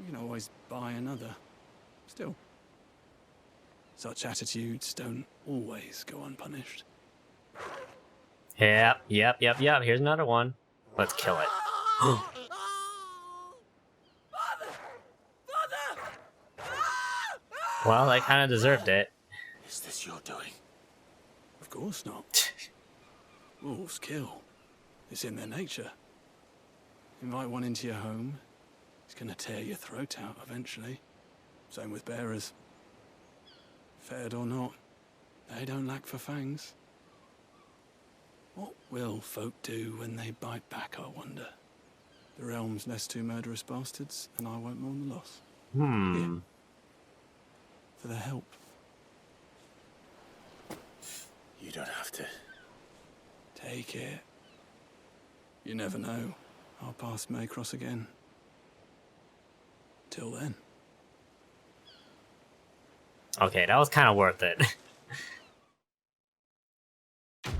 you can always buy another. Still, such attitudes don't always go unpunished. Yep. Here's another one. Let's kill it. Well, I kind of deserved it. Is this your doing? Of course not. Wolves kill. It's in their nature. Invite one into your home, he's gonna tear your throat out eventually. Same with bearers. Fed or not, they don't lack for fangs. What will folk do when they bite back, I wonder? The realm's less two murderous bastards, and I won't mourn the loss. Here, for their help. You don't have to. Take it. You never know. Our paths may cross again. Till then. Okay, that was kind of worth it.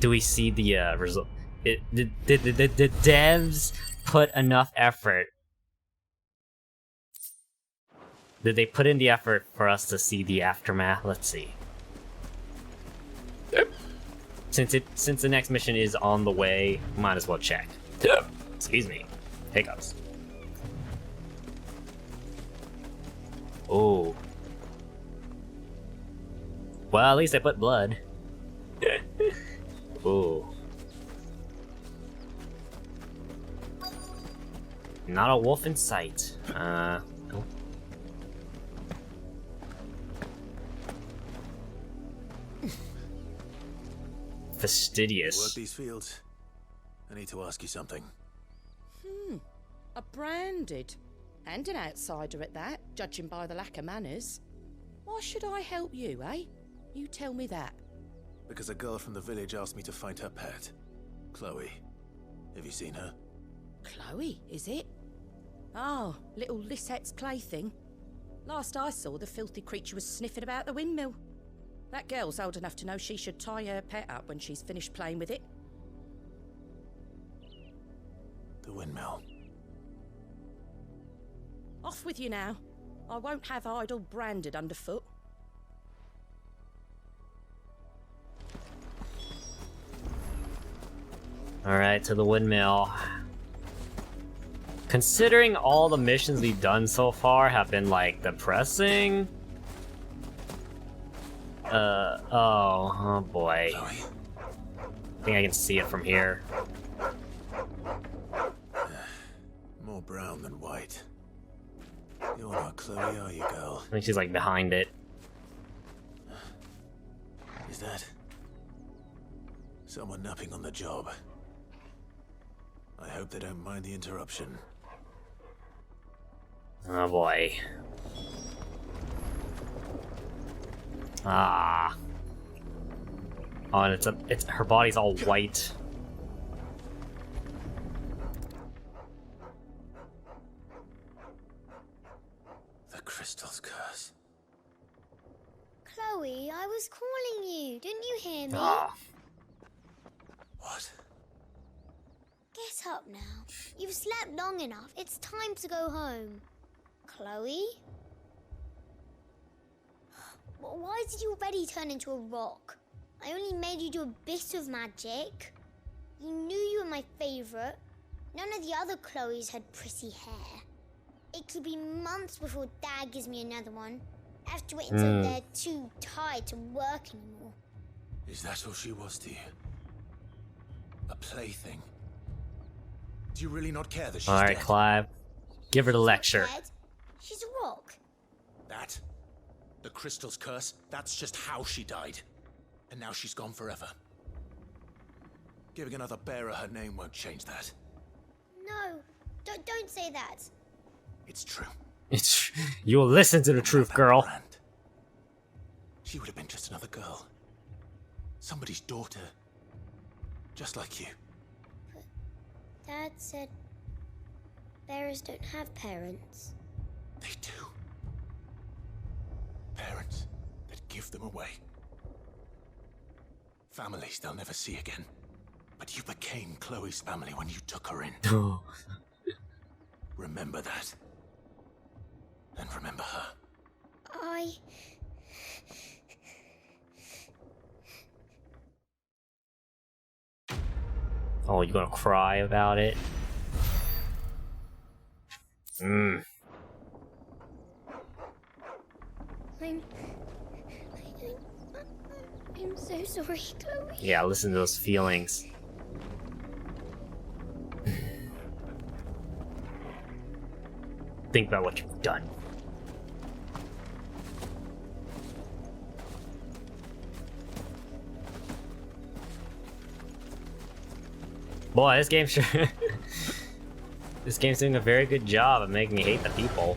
Do we see the result? Did the devs put enough effort? Did they put in the effort for us to see the aftermath? Let's see. Since the next mission is on the way, might as well check. Excuse me. Hiccups. Oh. Well, at least I put blood. Ooh. Not a wolf in sight. Oh. Fastidious. You work these fields? I need to ask you something. A branded. And an outsider at that, judging by the lack of manners. Why should I help you, eh? You tell me that. Because a girl from the village asked me to find her pet. Chloe. Have you seen her? Chloe, is it? Oh, little Lisette's plaything. Last I saw, the filthy creature was sniffing about the windmill. That girl's old enough to know she should tie her pet up when she's finished playing with it. The windmill. I Off with you now. I won't have idle branded underfoot. Alright, to the windmill. Considering all the missions we've done so far have been, like, depressing. Oh boy. I think I can see it from here. More brown than white. You're not Chloe, are you, girl? I think she's, like, behind it. Is that someone napping on the job? I hope they don't mind the interruption. Oh boy. Ah. Oh, and it's her body's all white. The crystal's curse. Chloe, I was calling you. Didn't you hear me? Ah. What? Get up now. You've slept long enough. It's time to go home. Chloe? Why did you already turn into a rock? I only made you do a bit of magic. You knew you were my favorite. None of the other Chloes had pretty hair. It could be months before Dad gives me another one. I have to wait until they're too tired to work anymore. Is that all she was to you? A plaything? Do you really not care that she's Alright, dead? Clive. Give her the lecture. Dead? She's a rock. That? The crystal's curse? That's just how she died. And now she's gone forever. Giving another bearer her name won't change that. No, don't say that. It's true. You'll listen to the truth, girl. She would have been just another girl. Somebody's daughter. Just like you. But Dad said bearers don't have parents. They do. Parents that give them away. Families they'll never see again. But you became Chloe's family when you took her in. Remember that. And remember her. Oh, you gonna cry about it? I'm so sorry, Chloe. Yeah, listen to those feelings. Think about what you've done. Boy, this game sure this game's doing a very good job of making me hate the people.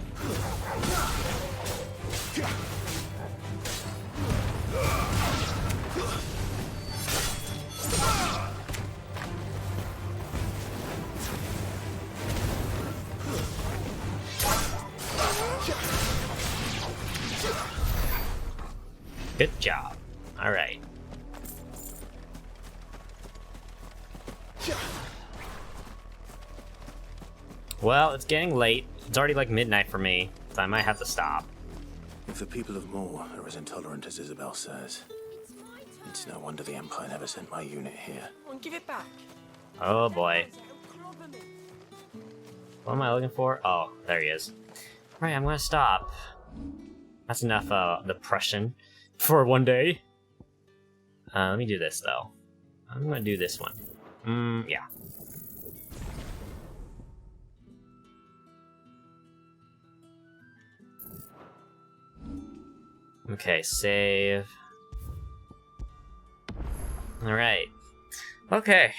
Good job. All right. Well, it's getting late. It's already like midnight for me, so I might have to stop. If the people of Moor are as intolerant as Isabel says, it's no wonder the Empire never sent my unit here. Give it back. Oh boy. What am I looking for? Oh, there he is. Alright, I'm gonna stop. That's enough depression for one day. Let me do this though. I'm gonna do this one. Yeah. Okay, save. Alright. Okay.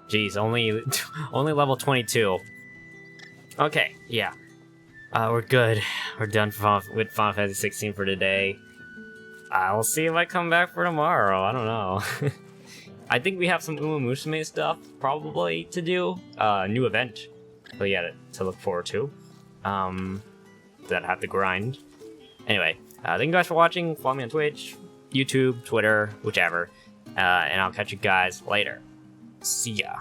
Jeez, only level 22. Okay, yeah. We're good. We're done with Final Fantasy 16 for today. I'll see if I come back for tomorrow. I don't know. I think we have some Uma Musume stuff probably to do. New event. So yeah, to look forward to. That I have to grind. Anyway, thank you guys for watching. Follow me on Twitch, YouTube, Twitter, whichever. And I'll catch you guys later. See ya.